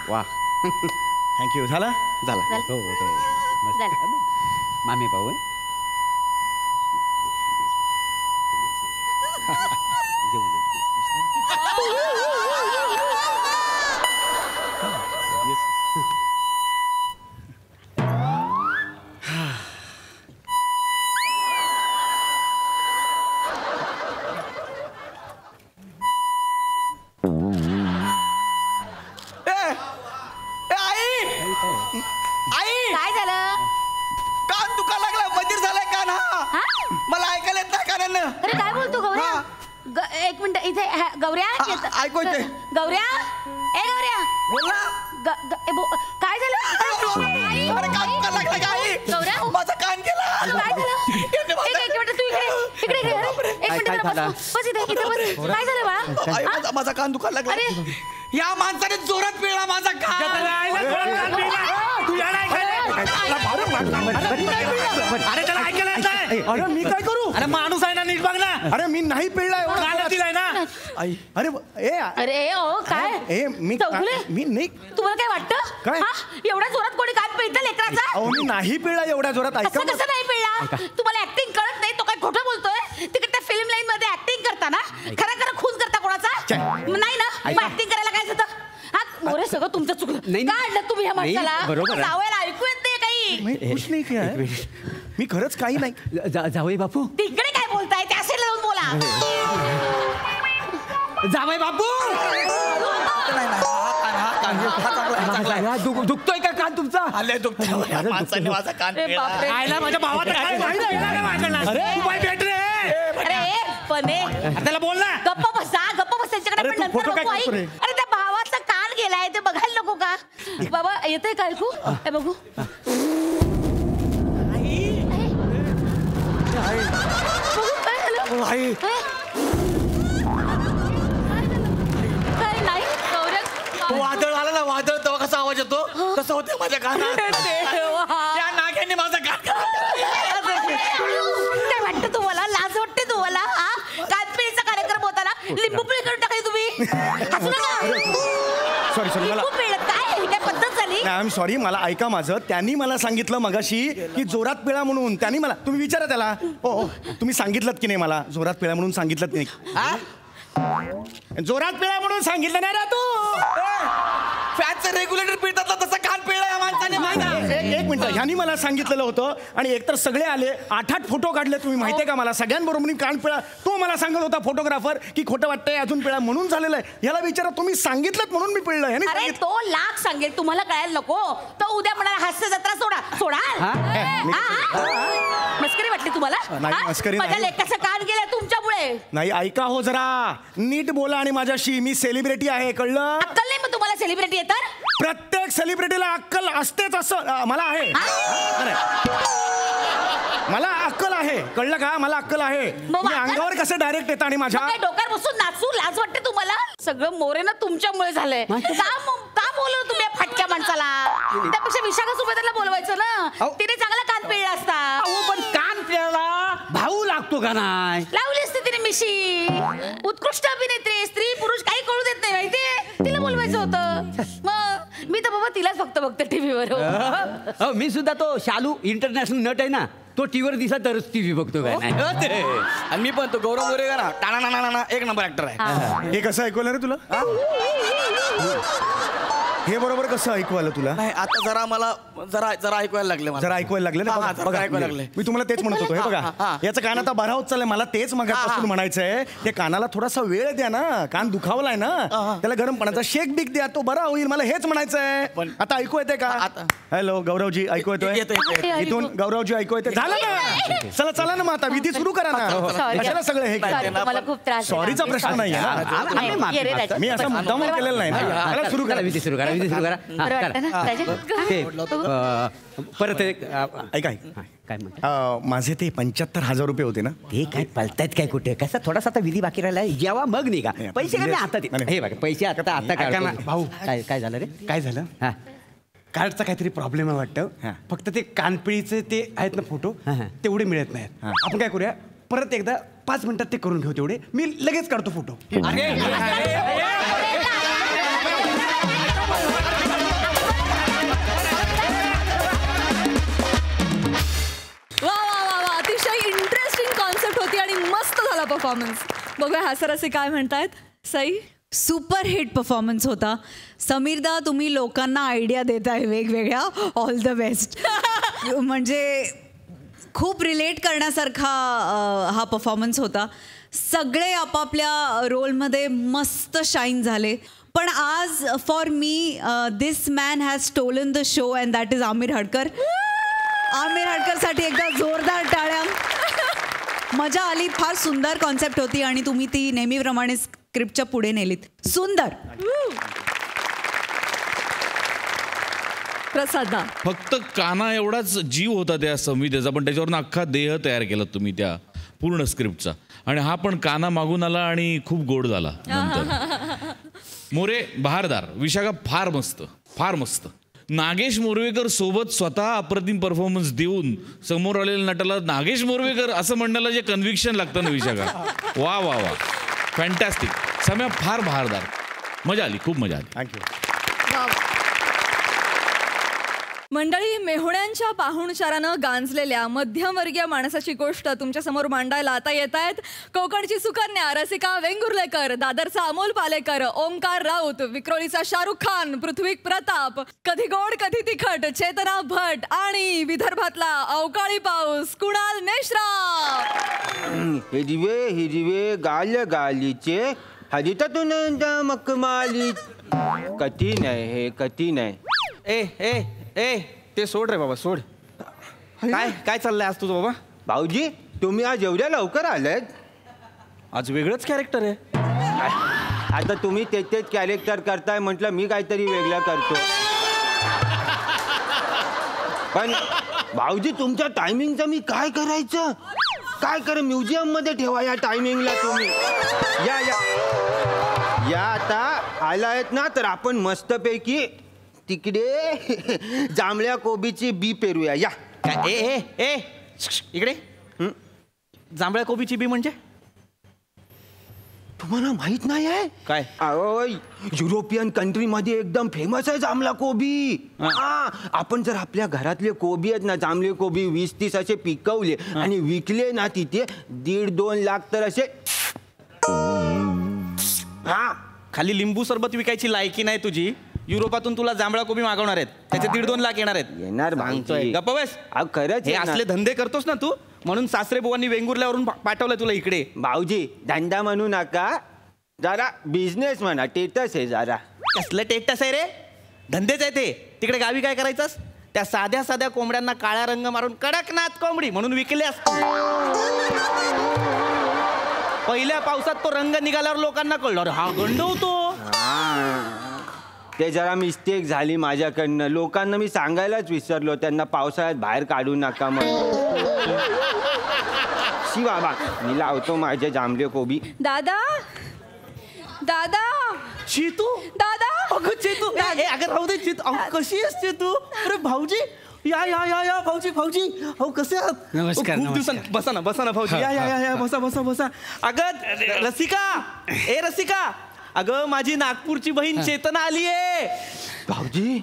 वा थँक्यू. झाला झाला. हो मामे भाऊ काय झालं? कान दुखायला लागला. बधीर झालाय कान हा. मला ऐकायला येत नाही कानानं. अरे काय बोलतो गौऱ्या? 1 मिनिट इथे गौऱ्या ऐकू येते. गौऱ्या ए गौऱ्या बोल ना. काय झालं? अरे कान दुखायला लागला काय? गौऱ्या माझा कान गेला. काय झालं? एक मिनिट तू इकडे इकडे एक मिनिट बस इथे बस. काय झालं बाळा? माझा कान दुखायला लागला. अरे या माणसाने जोरात पिळला माझा कान. अरे त्याला ऐकायला येत नाही. अरे मी काय करू? अरे माणूस आहे ना, नीट बघ ना. अरे मी नाही पिळला एवढा. दिलाय ना. अरे ए अरे ओ काय ए मी नाही. तुम्हाला काय वाटतं? काय? एवढ्या जोरात कोणी कान पिळतं लेकराचा? अहो मी नाही पिळला एवढ्या जोरात. असं ऐका कसं नाही पिळला? तुम्हाला ऍक्टिंग कळत नाही? तो काय खोटं बोलतोय? तिकडे त्या फिल्म लाईन मध्ये ऍक्टिंग करता ना, खरं खून करता कोणाचा? नाही ना. ऍक्टिंग करायला काय होतं? सगळं तुमचं चुकलं. नाही, काय आणलं तुम्ही ह्या नाही, माणसाला? बरोबर आहे. जावयाला ऐकू येत नाही काही. नाही, खुश नाही काय मी खरंच काही नाही. जावई बापू, तिकडे काय बोलताय त्या साईडला जाऊन बोला. जावई बापू, दुखतोय का कान तुमचा? माणसाने माझा कान अरे पिळला. बापरे. आयला माझ्या भावाचा काय माहिती आहे का माझ्याकडनं? तू बाई भेट रे. अरे पणे त्याला बोल ना. गप्प बस त्यांच्याकडे. अरे पण तू नंतर फोटो काय नको ऐक. करतो रे? अरे त्या भावाचा कान गेलाय ते बघायला नको का? बाबा येतंय का ऐकू? हे बघू. बघू, काय झालं? आई. काय नाही गौरव. वादळ आलं ना, वादळ तेव्हा कसा आवाज येतो तसं होतं माझ्या कानात. देवा. त्या नाग्याने माझा कान काय वाटतं तुम्हाला? लाज वाटते तुम्हाला? हा कानपिळीचा कार्यक्रम होता ना, लिंबू पिळी करून टाकली तुम्ही. हसू नका. सॉरी मला लिंबू पिळलं काय? ही काय पद्धत झाली? I am sorry. मला ऐका माझं. त्यांनी मला सांगितलं मगाशी की जोरात पिळा म्हणून. त्यांनी मला, तुम्ही विचारा त्याला. हो तुम्ही सांगितलं की नाही मला जोरात पिळा म्हणून सांगितलं की नाही? जोरात पिळा म्हणून सांगितलं नाही रे तू. फॅनचं रेग्युलेटर पिळतात ना तसं कान पिळला या माणसाने माझा. एक मिनिट. ह्यांनी मला सांगितलेलं होतं आणि एकतर सगळे आले 8-8 फोटो काढले. तुम्ही माहितीये का मला सगळ्यांबरोबर कान पिळा. तो मला सांगत होता फोटोग्राफर की खोटं वाटतंय अजून पिळा म्हणून झालेलं आहे. याला विचारा तुम्ही सांगितलं म्हणून मी पिळलं. ह्याने अरे सांगितलं. तो लाख सांगेल तुम्हाला कळायला नको. तो उद्या म्हणाला हास्य जत्रा सोडा. मस्करी वाटली तुम्हाला? नाही, हा? मस्करी नाही. माझ्या लेकाचं कान गेलंय तुमच्यामुळे. नाही ऐका हो जरा नीट बोला. आणि माझ्याशी मी सेलिब्रिटी आहे कळलं? अक्कल नाही मग तुम्हाला सेलिब्रिटी येतात? प्रत्येक सेलिब्रिटीला अक्कल असतेच असं मला आहे. मला अक्कल आहे कळलं का? मला अक्कल आहे. मग मी अंगावर कसं डायरेक्ट येतं आणि माझ्या काय डोक्यावर बसून नाचू लाज वाटते तुम्हाला? सगळं मोरे ना तुमच्यामुळे झालंय. का बोलवलं तुम्ही या फाटक्या माणसाला? त्यापेक्षा विशाखा सुभेदारला बोलवायचं ना. तिने चांगला कान पिळला असता. पण कान पिळायला भाऊ लागतो का नाही? लावली असते तिने मिशी. उत्कृष्ट अभिनेत्री, स्त्री पुरुष काही कळू देत नाही माहितीये. तिला बोलवायचं होतं. मग मी तर बाबा तिलाच फक्त बघते टीव्हीवर. मी सुद्धा तो शालू इंटरनॅशनल नट आहे ना, तो टीव्हीवर दिसला तरच टीव्ही बघतो काय नाही. आणि मी पण तो गौरव मोरे का ना टाणा एक नंबर ऍक्टर आहे. हे कसं ऐकवलं रे तुला? हे बरोबर कसं ऐकू आलं तुला? नाही आता जरा मला जरा ऐकवायला लागले मला. जरा ऐकवायला लागले ना. हा, जरा बघा, ऐकवायला लागले. मी तुम्हाला तेच म्हणत होतो. हे बघा याचं कान आता बरा होत चाललंय. मला तेच मगापासून म्हणायचंय. ते कानाला थोडासा वेळ द्या ना. कान दुखावलाय ना, त्याला गरम पाण्याचा शेक बिक द्या, तो बरा होईल. मला हेच म्हणायचंय. आता ऐकू येते का? हॅलो गौरवजी ऐकू येतोय? इथून गौरवजी ऐकू येते? झालं ना. चला ना मग आता विधी सुरू करा ना. कशाला सगळं हे तुम्हाला खूप त्रास झाला. सॉरीचा प्रश्न नाही आहे. मी असं मुद्दाम केलेलं नाही ना. त्याला सुरू करा. विधी सुरू करा. बरं वाटतं ना राजा? परत एक ऐका काय म्हणता? माझे ते 75,000 रुपये होते ना. ते काय पलतायत काय कुठे? कसा थोडासा आता विधी बाकी राहिला. जेव्हा मग निघा. पैसे काय मी आता हे बघा पैसे आता ना, भाऊ. काय झालं रे? काय झालं? हा कार्डचा काहीतरी प्रॉब्लेम आहे वाटतं. फक्त ते कानपिळीचे ते आहेत ना फोटो तेवढे मिळत नाहीत. आपण काय करूया परत एकदा 5 मिनिटात ते करून घेऊ. तेवढे मी लगेच काढतो फोटो. वा अतिशय इंटरेस्टिंग कॉन्सेप्ट होती आणि मस्त झाला परफॉर्मन्स. बघूया हा सर असे काय म्हणतायत. सई सुपर हिट परफॉर्मन्स होता. समीरदा तुम्ही लोकांना आयडिया देताय वेगवेगळ्या. All the best. म्हणजे खूप रिलेट करण्यासारखा हा परफॉर्मन्स होता. सगळे आपापल्या रोलमध्ये मस्त शाईन झाले. पण आज for me this man has stolen the show and that is Aamir Hadkar. Aamir हडकरसाठी एकदा जोरदार टाळ्या. मजा आली. फार सुंदर कॉन्सेप्ट होती आणि तुम्ही ती नेहमीप्रमाणे स्क्रिप्टच्या पुढे नेलीत. सुंदर. प्रसादा फक्त काना एवढाच जीव होता त्या संविधेचा, पण त्याच्यावरून अख्खा देह तयार केला तुम्ही त्या पूर्ण स्क्रिप्टचा. आणि हा पण काना मागून आला आणि खूप गोड झाला नंतर. मोरे बहारदार. विशाखा फार मस्त. नागेश मोरवेकर सोबत स्वतः अप्रतिम परफॉर्मन्स देऊन समोर आलेल्या नटाला नागेश मोरवेकर असं म्हणण्याला जे कन्व्हिक्शन लागतं ना विशाखा. वा फॅन्टॅस्टिक. सम्या फार बहारदार. मजा आली, खूप मजा आली. थँक्यू. मंडळी, मेहुण्यांच्या पाहुणचारानं गांजलेल्या मध्यमवर्गीय माणसाची गोष्ट तुमच्या समोर मांडायला आता येत आहेत कोकणची सुकन्या रसिका वेंगुर्लेकर, दादरचा अमोल पालेकर, ओंकार राऊत, विक्रोळीचा शाहरुख खान, पृथ्वी प्रताप, कधी गोड कधी तिखट चेतना भट आणि विदर्भातला अवकाळी पाऊस कुणाल मेश्राम. हिरवे गाल गालीचे हरितातून मकमाली. कठीण आहे हे, कठीण आहे. ए ए ए ते सोड रे बाबा, सोड. काय काय चाललंय आज तुझं बाबा? भाऊजी, तुम्ही आज एवढ्या लवकर आलात? आज वेगळंच कॅरेक्टर आहे. आता तुम्ही तेच कॅरेक्टर करताय, म्हटलं मी काहीतरी वेगळं करतो. पण भाऊजी, तुमच्या टायमिंगचं मी काय करायचं? काय म्युझियम मध्ये ठेवा या टायमिंगला तुम्ही. या आता आलायत ना, तर आपण मस्तपैकी तिकडे जांभळ्या कोबीची बी पेरूया. या. ए ए ए इकडे. जांभळ्या कोबीची बी म्हणजे तुम्हाला माहित नाही आहे काय? युरोपियन कंट्री मध्ये एकदम फेमस आहे जांभळा कोबी. आपण जर आपल्या घरातले कोबी आहेत ना, जांभळे कोबी 20-30 असे पिकवले आणि विकले ना, तिथे 1.5-2 लाख तर असे. खाली लिंबू सरबत विकायची लायकी नाही तुझी. युरोपातून तुला जांभळा कोबी मागवणार आहेत, त्याचे 1.5-2 लाख येणार आहेत. येणार गप्प बस. खरंच हे असले धंदे करतोस ना तू, म्हणून सासरे बुवांनी वेंगुर्ल्यावरून पाठवलं तुला इकडे. भाऊजी, धंदा म्हणू नका, जरा बिझनेस म्हणा. टेटस आहे जरा. कसलं टेटस आहे रे? धंदेच आहे ते. तिकडे गावी काय करायचंस? त्या साध्या साध्या कोंबड्यांना काळा रंग मारून कडकनाथ कोंबडी म्हणून विकले असते. पहिल्या पावसात तो रंग निघाल्यावर लोकांना कळलं, अरे हा गंड होतो. ते जरा मिस्टेक झाली माझ्याकडनं. लोकांना मी सांगायलाच विसरलो, त्यांना पावसाळ्यात बाहेर काढू नका म्हणून. शी बाबा, मी लावतो माझे जांभळे कोबी. दादा दादा चेतू, दादा, अगं चेतू, अगं राहू दे चेतू. कशी आहेस चेतू? अरे भाऊजी, या या या या भाऊजी, भाऊजी अहो कसे आहात? नमस्कार. खूप दिवसांनी. बसा ना, बसा ना भाऊजी. या या या या बसा बसा बसा. अगं रसिका, ए रसिका, अगं माझी नागपूरची बहीण चेतना आली आहे. भाऊजी,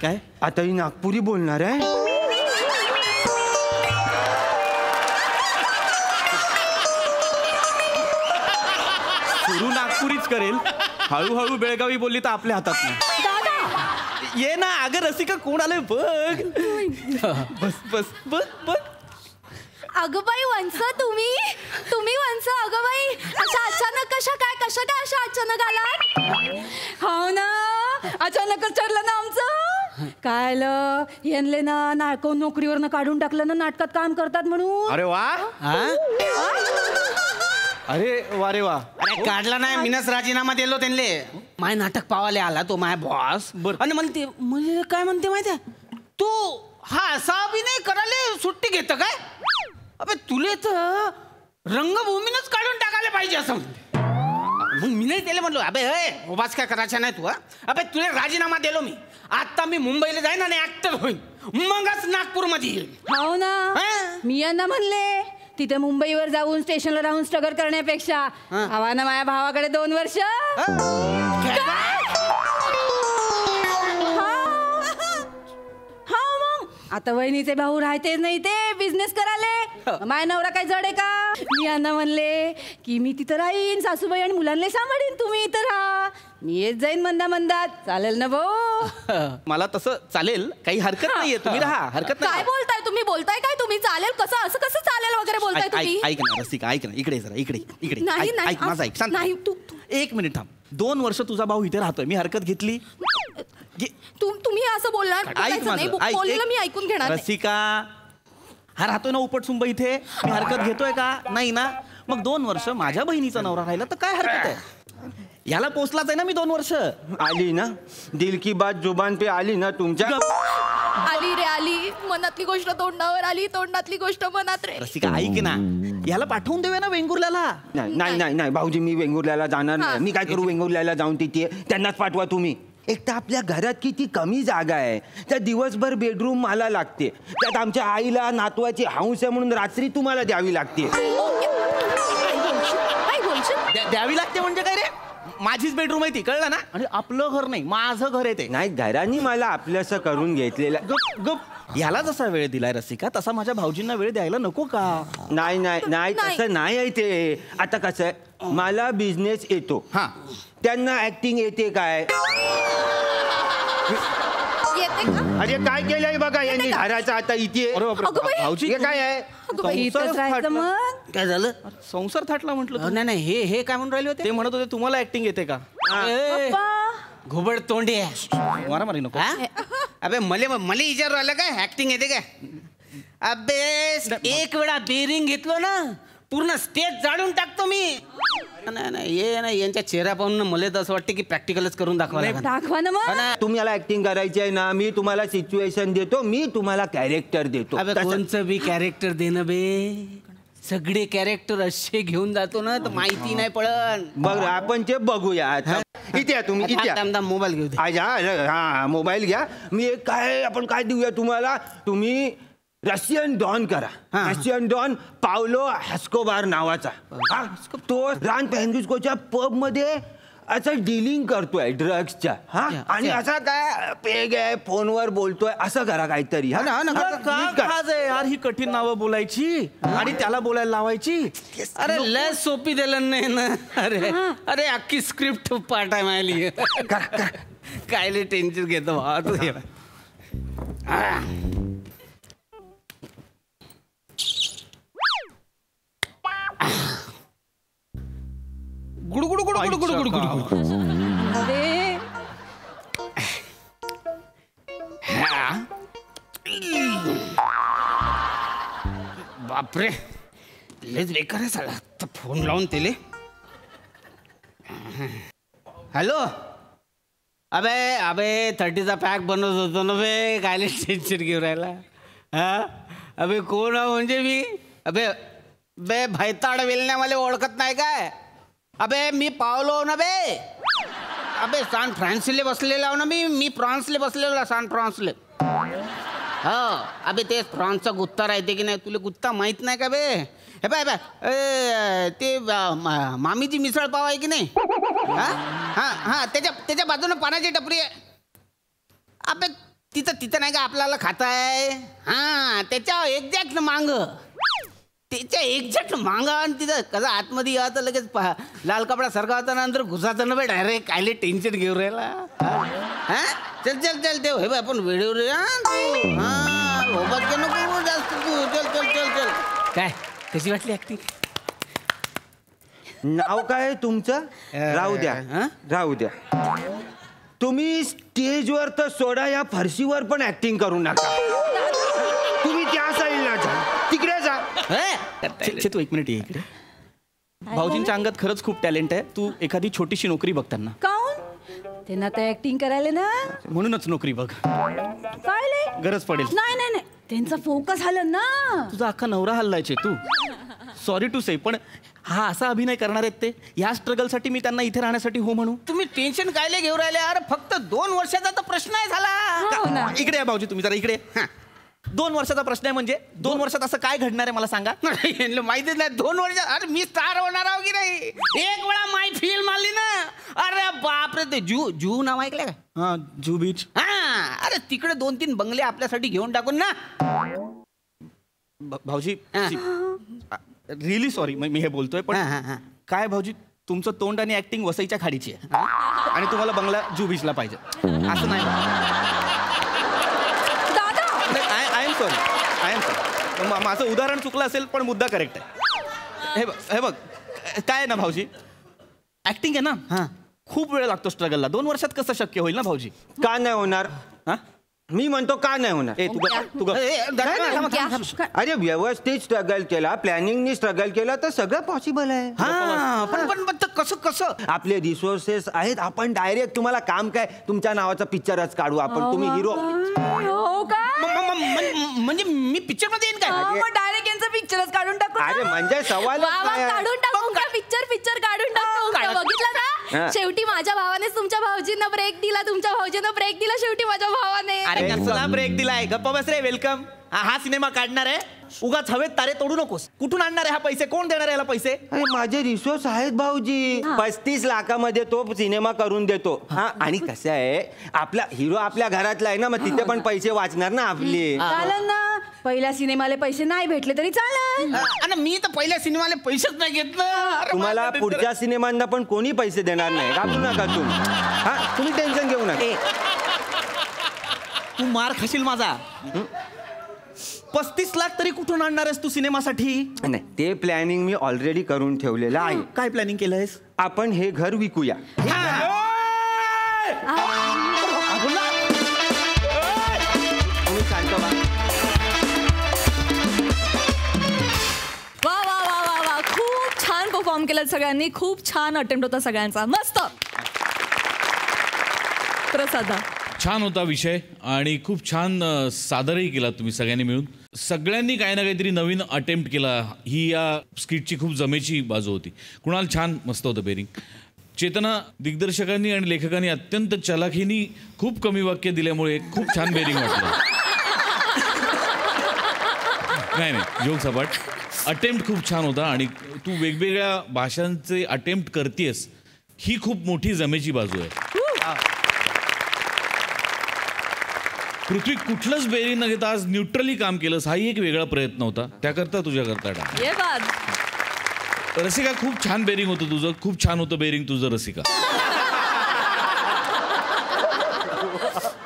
काय आता ही नागपुरी बोलणार आहे? सुरू नागपुरीच करेल, हळूहळू बेळगावी बोलली तर आपल्या हातात नाही. ये ना. अगं रसिका, कोण आलंय बघ. बस बस बस बस. अगं बाई वंस, तुम्ही वंस. अगं बाई, अशा अचानक कशा काय अशा अचानक आला? हो ना, अचानकच चढलं ना आमचं. काय यांले ना कोण नोकरीवरनं काढून टाकलं ना, नाटकात काम करतात म्हणून. अरे वा. अरे वा रे वा. अरे काढला नाही, मीनच राजीनामा दिलो त्यांले. माय नाटक पावाले आला तो माय बॉस. आणि म्हणते, म्हणजे काय म्हणते माहितीये, तू हा असा अभिनय करायला सुट्टी घेत काय? अबे तुले तर रंगभूमीनच काढून टाकायला पाहिजे असं म्हणते. मग मी नाही त्याला म्हणलो, अबे उभाच काय करायचा नाही तू. अबे तुला राजीनामा दिलो मी. आता मी मुंबईला जाईन आणि ऍक्टर होईन, मगच नागपूरमध्ये येईन. हो ना, मी यांना म्हणले तिथे मुंबईवर जाऊन स्टेशनला राहून स्ट्रगल करण्यापेक्षा हवा ना माझ्या भावाकडे 2 वर्ष. आता वहिनीचे भाऊ राहतेच नाही, ते बिझनेस कराले. माझ्या नवरा काय जड आहे का? मी यांना म्हणले की मी तिथं राहीन, सासूबाई आणि मुलांना सांभाळीन, तुम्ही इथं राहा, मी येत जाईन मंदात. चालेल ना भाऊ? मला तसं चालेल, काही हरकत नाहीये. तुम्ही राहा, हरकत काय नाही. बोलताय तुम्ही? बोलताय काय तुम्ही? चालेल कसं? असं कसं चालेल वगैरे बोलताय तुम्ही? ऐक ना रसिका, ऐक ना. इकडे जरा, इकडे इकडे. नाही, नाही, ऐक माझं, ऐक. शांत. नाही, तू 1 मिनिट थांब. 2 वर्ष तुझा भाऊ इथे राहतोय, मी हरकत घेतली. तुम्ही असं बोलणार ऐक माझं, बोललेलं मी ऐकून घेणार नाही. रसिका, हा राहतोय ना उपटसुंब इथे, मी हरकत घेतोय का? नाही ना. मग 2 वर्ष माझ्या बहिणीचा नवरा राहिला तर काय हरकत आहे? याला पोचलाच आहे ना मी 2 वर्ष. आली ना दिल की बात जुबान पे आली ना तुमच्या. आली रे आली. मनातली गोष्ट तोंडावर आली, तोंडातली गोष्ट मनात रे. रसिका ऐक ना, याला पाठवून देऊया ना वेंगुर्ल्याला. नाही भाऊजी, मी वेंगुर्ल्याला जाणार नाही. मी काय करू वेंगुर्ल्याला जाऊन तिथे? त्यांनाच पाठवा तुम्ही. एक तर आपल्या घरात किती कमी जागा आहे, त्या दिवसभर बेडरूम मला लागते, त्यात आमच्या आईला नातवाची हौस आहे म्हणून रात्री तुम्हाला द्यावी लागते. द्यावी लागते म्हणजे काय रे? माझीच बेडरूम आहे ती, कळलं ना? आणि आपलं घर नाही, माझं घर आहे ते. नाही, घरांनी मला आपलंसं करून घेतलेलं. गप गप. याला जसा वेळ दिलाय रसिका, तसा माझ्या भाऊजींना वेळ द्यायला नको का? नाही नाही नाही, तसं नाही आहे ते. आता कसं आहे, मला बिझनेस येतो, हा. त्यांना ऍक्टिंग येते काय? येते का? अरे काय केलंय बघा यांनी घराचं आता इथे. अरे बापरे, अगं बाई. भाऊजी हे काय आहे? इथंच राहायचं मग. काय झालं? संसार थाटला म्हटलं तू. नाही नाही, हे काय म्हणून राहिले होते? ते म्हणत होते तुम्हाला ऍक्टिंग येते का? ए, घुबड तोंडी मारामारी नको. अबे मले विचारू राहिलं काय ऍक्टिंग येते काय? अबे एक वेळा बेरिंग घेतलो ना, पूर्ण स्टेज जाळून टाकतो मी. नाही नाही, ये ना, यांच्या चेहरा पाहून मला तर असं वाटतं की प्रॅक्टिकलच करून दाखवा. दाखवा ना मग. तुम्हाला ऍक्टिंग करायची आहे ना, मी तुम्हाला सिच्युएशन देतो, मी तुम्हाला कॅरेक्टर देतो. अबे कोणचं बी कॅरेक्टर देणं बे, सगळे कॅरेक्टर असे घेऊन जातो ना तर माहिती नाही पडत. बघ आपण ते बघूया आता. इथे या तुम्ही, इथे या. मोबाईल घेऊ दे. हा मोबाईल घ्या. मी एक आपण काय देऊया तुम्हाला, तुम्ही रशियन डॉन करा. रशियन डॉन पावलो हॅस्कोबार नावाचा. तो रान पेहंदुस्कोच्या पब मध्ये असं डीलिंग करतोय ड्रग्सच्या. हा, आणि असा काय पेग आहे, फोनवर बोलतोय, असं करा काहीतरी. यार ही कठीण नावं बोलायची आणि त्याला बोलायला लावायची. अरे लय सोपी दिलं नाही ना. अरे अरे अख्खी स्क्रिप्ट पाठ आहे मायली. काय टेन्शन घेतो भावा तू. गुडगुड गुडगुड गुडगुड गुडगुड. अरे बापरे, लेच बेकार आहे साला. तर फोन लावून तेले. हॅलो. अबे अबे 30चा पॅक बनवत होतो ना बे, काय टेन्शन घेऊन राहिला? हा अबे कोण आहे म्हणजे मी? अबे बे भैताड वेलण्या मला ओळखत नाही काय? अबे मी पावलो ना बे. अबे सान फ्रान्सले बसलेला ना मी फ्रान्सले बसलेला, सान फ्रान्सले. हो अबे ते फ्रान्सचा गुत्ता राहते की नाही, तुला गुत्ता माहित नाही का बे? हे बाय बाय ते मामीची मिसळ पाव आहे की नाही? हा हा हा, त्याच्या बाजूने पाण्याची टपरी आहे. अबे तिथं नाही का आपल्याला खाता आहे? हा त्याच्या एक्झॅक्ट मांग, त्याच्या एक्झॅक्ट मांगा. आणि तिथं कसं आतमध्ये यावं लगेच लाल कपडा सरका होता, नंतर घुसाचा ना बे डायरेक्ट. कायले टेन्शन घेऊ राहिला? हा चल चल चल ते हे आपण वेळेवर नको जास्त तू. चल चल चल चल. काय कशी वाटली ऍक्टिंग? नाव काय तुमचं? राहू द्या, राहू द्या. तुम्ही स्टेजवर तर सोडा, या फरशीवर पण ऍक्टिंग करू नका. तुम्ही त्या साईडला जा, तिकडे जा. तू एक मिनिट ये इकडे. भाऊजींच्या अंगात खरंच खूप टॅलेंट आहे. तू एखादी छोटीशी नोकरी बघ त्यांना. काऊन? त्यांना तर ऍक्टिंग करायला ना, म्हणूनच नोकरी बघ, काय गरज पडेल. नाही नाही नाही, त्यांचा फोकस झालं ना. तुझा अख्खा नवरा हल्लायचे तू. सॉरी टू से, पण हा असा अभिनय करणार आहेत ते. या स्ट्रगलसाठी मी त्यांना इथे राहण्यासाठी हो म्हणू? तुम्ही टेन्शन कायले घेऊ राहिले? अरे फक्त 2 वर्षाचा तर प्रश्न आहे झाला. इकडे या भाऊजी, तुम्ही जरा इकडे. 2 वर्षाचा प्रश्न आहे म्हणजे 2 वर्षात असं काय घडणार आहे मला सांगा. माहितीच नाही 2 वर्षात. अरे मी स्टार होणार आहो की नाही? एक वेळा माय फिल्म आली ना, अरे बापरे. ते जू नाव ऐकलं का? हा, जू बीच. हा अरे तिकडे 2-3 बंगले आपल्यासाठी घेऊन टाकून ना. भाऊजी रिअली सॉरी मी हे बोलतोय, पण काय भाऊजी, तुमचं तोंड आणि ऍक्टिंग वसईच्या खाडीची आहे आणि तुम्हाला बंगला जू बीचला पाहिजे असं नाही. आय एम सॉरी, माझं उदाहरण चुकलं असेल पण मुद्दा करेक्ट आहे. हे बघ काय आहे ना भाऊजी, ऍक्टिंग आहे ना, खूप वेळ लागतो स्ट्रगलला. 2 वर्षात कसं शक्य होईल ना भाऊजी? का नाही होणार? मी म्हणतो का नाही होणार? अरे व्यवस्थित स्ट्रगल केला, प्लॅनिंगनी स्ट्रगल केला तर सगळं पॉसिबल आहे. पण कसं? आपले रिसोर्सेस आहेत. आपण डायरेक्ट तुम्हाला काम काय, तुमच्या नावाचा पिक्चरच काढू आपण. तुम्ही हिरो. हो का? म्हणजे मी पिक्चर मध्ये येईन काय? डायरेक्ट यांचा पिक्चरच काढून टाकू. अरे म्हणजे सवाल काढून टाकू का? पिक्चर काढून टाकू. बघितलं ना, शेवटी माझ्या भावाने तुमच्या भाऊजींना ब्रेक दिला, तुमच्या भाऊजींना ब्रेक दिला शेवटी माझ्या भावाने. अरे कसला ब्रेक दिलाय? गप्पा बस रे. वेलकम. हा सिनेमा काढणार आहे, उगाच हवेत तारे तोडू नकोस. कुठून आणणार आहे हा पैसे? कोण देणार आहे याला पैसे? अरे माझे रिसोर्स आहेत भाऊजी. 35 लाखामध्ये तो सिनेमा करून देतो. हा, आणि कसं आहे, आपला हिरो आपल्या घरातला आहे ना, मग तिथे पण पैसे वाचणार ना आपले. चालेल ना, पहिल्या सिनेमाले पैसे नाही भेटले तरी चालेल. आणि मी तर पहिल्या सिनेमाला पैसेच नाही घेतलं. तुम्हाला पुढच्या सिनेमांना पण कोणी पैसे देणार नाही, घाबरू नका तुम्ही. हा, तुम्ही टेन्शन घेऊ नका. तू मार खाशील माझा. 35 लाख तरी कुठून आणणार आहेस तू सिनेमासाठी? नाही, ते प्लॅनिंग मी ऑलरेडी करून ठेवलेलं आहे. काय प्लॅनिंग केलंयस? आपण हे घर विकूया. तुम्ही शांत व्हा. वा वा वा वा वा, खूप छान परफॉर्म केलं सगळ्यांनी. खूप छान अटेम्प्ट होता सगळ्यांचा. मस्त. प्रसादा, छान होता विषय आणि खूप छान सादरही केला तुम्ही सगळ्यांनी मिळून. सगळ्यांनी काही ना काहीतरी नवीन अटेम्प्ट केला. ही या स्किटची खूप जमेची बाजू होती. कुणाल छान मस्त होतं बेरिंग. चेतना, दिग्दर्शकांनी आणि लेखकांनी अत्यंत चलाखीनी खूप कमी वाक्य दिल्यामुळे खूप छान बेरिंग वाटलं. नाही नाही, जोक सपाट. अटेम्प्ट खूप छान होता आणि तू वेगवेगळ्या भाषांचे अटेम्प्ट करतेस, ही खूप मोठी जमेची बाजू आहे. पृथ्वी, कुठलंच बेरिंग न घेता आज न्यूट्रली काम केलंस, हाही एक वेगळा प्रयत्न होता. त्याकरता तुझ्याकरता टाक. ये बात. रसिका, खूप छान बेरिंग होतं तुझं. खूप छान होतं बेरिंग तुझं रसिका.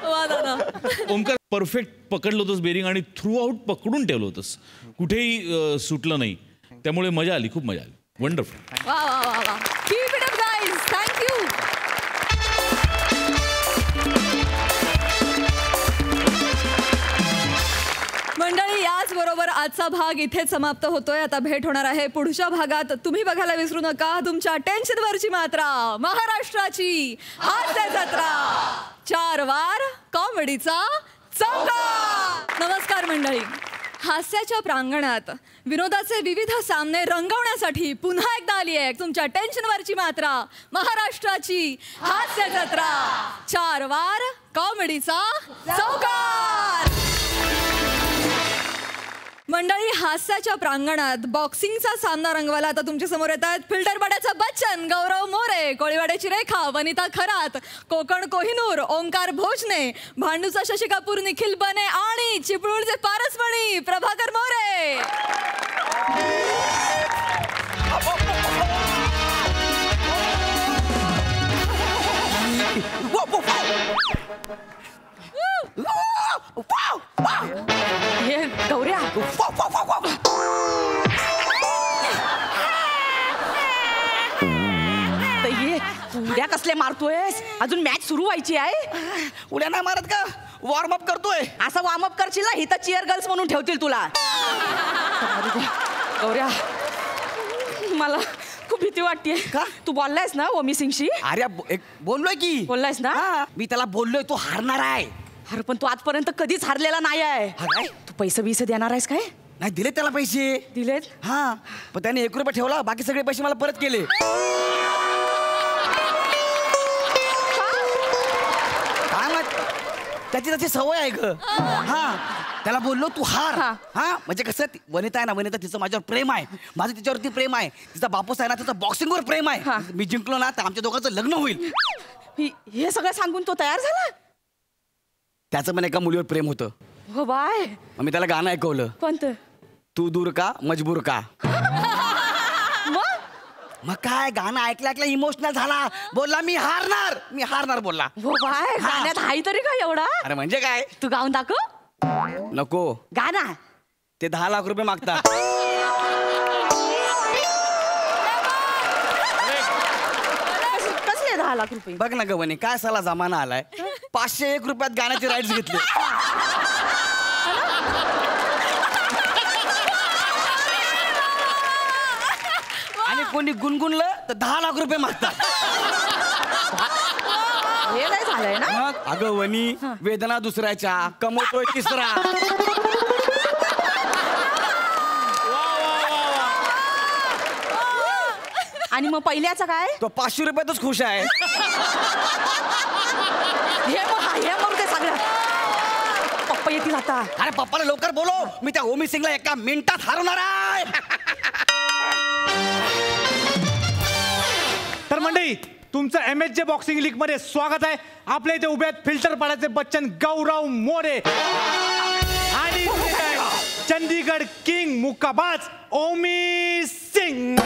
वा दादा. ओमकार, परफेक्ट पकडलं होतंस बेरिंग आणि थ्रू आउट पकडून ठेवलं होतंस, कुठेही सुटलं नाही. त्यामुळे मजा आली, खूप मजा आली. वंडरफुल. वा वा वा वा. Keep it up guys. Thank you. मंडळी, याच बरोबर आजचा भाग इथेच समाप्त होतोय. आता भेट होणार आहे पुढच्या भागात. तुम्ही बघायला विसरू नका तुमच्या टेन्शनवरची मात्रा, महाराष्ट्राची हास्य जत्रा, 4 वार कॉमेडीचा चौका. नमस्कार मंडळी. हास्याच्या प्रांगणात विनोदाचे विविध सामने रंगवण्यासाठी पुन्हा एकदा आली आहे तुमच्या टेन्शनवरची मात्रा, महाराष्ट्राची हास्य जत्रा, 4 वार कॉमेडीचा चौकार. मंडळी, हास्याच्या प्रांगणात बॉक्सिंगचा सामना रंगवायला आता तुमच्या समोर येत आहेत फिल्टरवाड्याचा बच्चन गौरव मोरे, कोळीवाड्याची रेखा वनिता खरात, कोकण कोहिनूर ओंकार भोजने, भांडूचा शशी कपूर निखिल बने आणि चिपळूणचे पारसमणी प्रभाकर मोरे. हे गौऱ्या, ये उड्या कसले मारतोयस? अजून मॅच सुरू व्हायची आहे. उड्या नाही मारत का, वॉर्म अप करतोय. असं वॉर्म अप करशील ना, इथं चिअर गर्ल्स म्हणून ठेवतील तुला. गौऱ्या, मला खूप भीती वाटते. का? तू बोललायस ना ओमी सिंगशी? अरे बोललोय की. बोललायस ना? मी त्याला बोललोय तो हारणार आहे. अरे पण तू आजपर्यंत कधीच हारलेला नाही आहे. तू पैसे बिसे देणार आहेस काय? नाही दिले त्याला पैसे. दिलेत? हा, पण त्याने 1 रुपया ठेवला, बाकी सगळे पैसे मला परत केले. काय माहित, त्याची त्याची सवय आहे ग. हा, त्याला बोललो तू हार. हा, म्हणजे कसं, वनिता आहे ना, वनिता तिचं माझ्यावर प्रेम आहे, माझं तिच्यावरती प्रेम आहे. तिचा बापूस आहे ना, तिचं बॉक्सिंगवर प्रेम आहे. मी जिंकलो ना तर आमच्या दोघांचं लग्न होईल. हे सगळं सांगून तो तयार झाला? त्याचं पण एका मुलीवर प्रेम होतं. हो बाय. मी त्याला गाणं ऐकवलं. कोणतं? तू दूर का मजबूर का. मग काय गाणं ऐकलं इमोशनल झाला, बोलला मी हारणार बोलला. हो बाय, गाण्यात हाय तरी काय एवढा? अरे म्हणजे काय, तू गाऊन दाखव. नको गाणा. ते 10 लाख रुपये मागतात. कसले 10 लाख रुपये? बघ ना गवणी, काय साला जमाना आलाय. 501 रुपयात गाण्याचे राईट्स घेतले. आणि कोणी गुणगुणलं तर 10 लाख रुपये मागतात. हे काय झालंय ना? मग अगं वनी, वेदना दुसऱ्याच्या, कमवतोय तिसरा. आणि मग पहिल्याचा काय? तो 500 रुपयातच खुश आहे. हे मग ते सगळं पप्पा येतील कुठे जाता? अरे पप्पाला लवकर बोलो, मी त्या ओमी सिंगला एका मिनिटात हरवणार आहे. तर मंडळी, तुमचं MHJ बॉक्सिंग लीग मध्ये स्वागत आहे. आपल्या इथे उभे आहेत फिल्टर पाड्याचे बच्चन गौरव मोरे आणि चंदीगड किंग मुक्काबाज Omi Singh.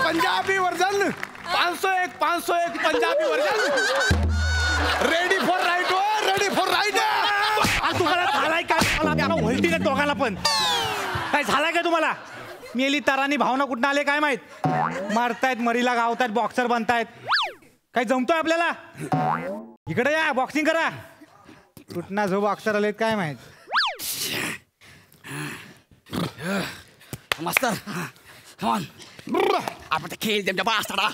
Punjabi version 501 Punjabi version. Ready for right, ready for right. तुम्हाला झालाय काय? व्हलटी का दोघांना पण काय झालाय का तुम्हाला? मेली तरानी भावना कुठं आले काय माहित? मारतायत, मरीला गावतायत, बॉक्सर बनतायत. काय जमतोय आपल्याला? इकडे या, बॉक्सिंग करा. कुठना जो बॉक्सर आलेत काय माहित? मास्तर, come on. आपण खेळ त्यांच्या बास्ताडा.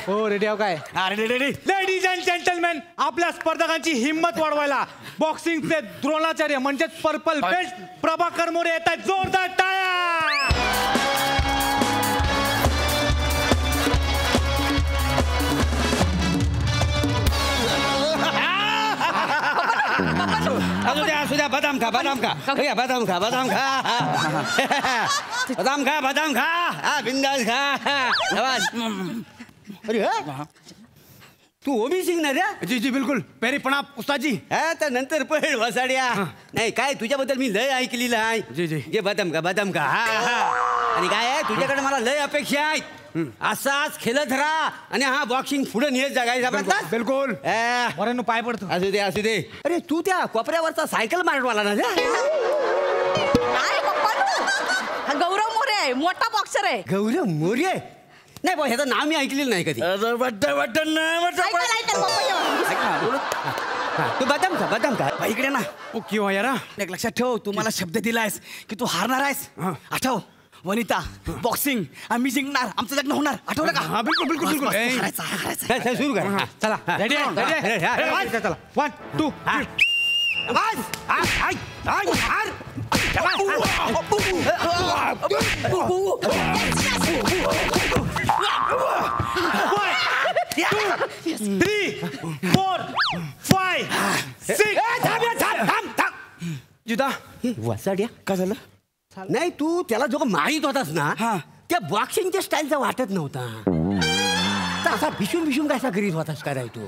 हो रेडी आहो काय? Ready ready. Ladies and gentleman, आपल्या स्पर्धकांची हिंमत वाढवायला बॉक्सिंगचे द्रोणाचार्य म्हणजेच पर्पल बेल्ट प्रभाकर मोरे येत आहेत. जोरदार टाळ्या. असू द्या बदाम खा बदाम खा बदाम खा बदाम खा बदाम खा बदाम खा बिंदास खा. अरे तू ओमी सिंग ना रे? जी जी बिलकुल. पेरी प्रणाम उस्तादजी. तर नंतर पण वसाड्या नाही काय तुझ्याबद्दल मी लय ऐकलेलं आहे. जी जी. जे बदाम खा आणि काय आहे तुझ्याकडे मला लय अपेक्षा आहेत. असाच खेळत राहा आणि हा बॉक्सिंग पुढे नेत जगायचा. बिलकुल. पाय पडतो. असू दे. अरे तू त्या कोपऱ्यावरचा सायकल मारवाला ना? हा गौरव मोरे आहे, मोठा बॉक्सर आहे. गौरव मोरे? नाही बा, ह्याचं नाव मी ऐकलेलं नाही कधी. तू बदाम खा इकडे ना. ओके हो यारा. एक लक्षात ठेव, तू मला शब्द दिलायस की तू हारणार आहेस. आठव, वनिता बॉक्सिंग आम्ही जिंकणार, आमचं लग्न होणार. आठवलं का? हा बिलकुल बिलकुल बिलकुल. हारायचं. सुरू कर. चला रेडी आहे? चला 1 2 3 4 5 6. जुदा वसाड्या काय झालं? नाही तू त्याला जो माहित होतास ना त्या बॉक्सिंगच्या स्टाईलचा वाटत नव्हता. तर असा भिशून कसा करीत होतास काय तू?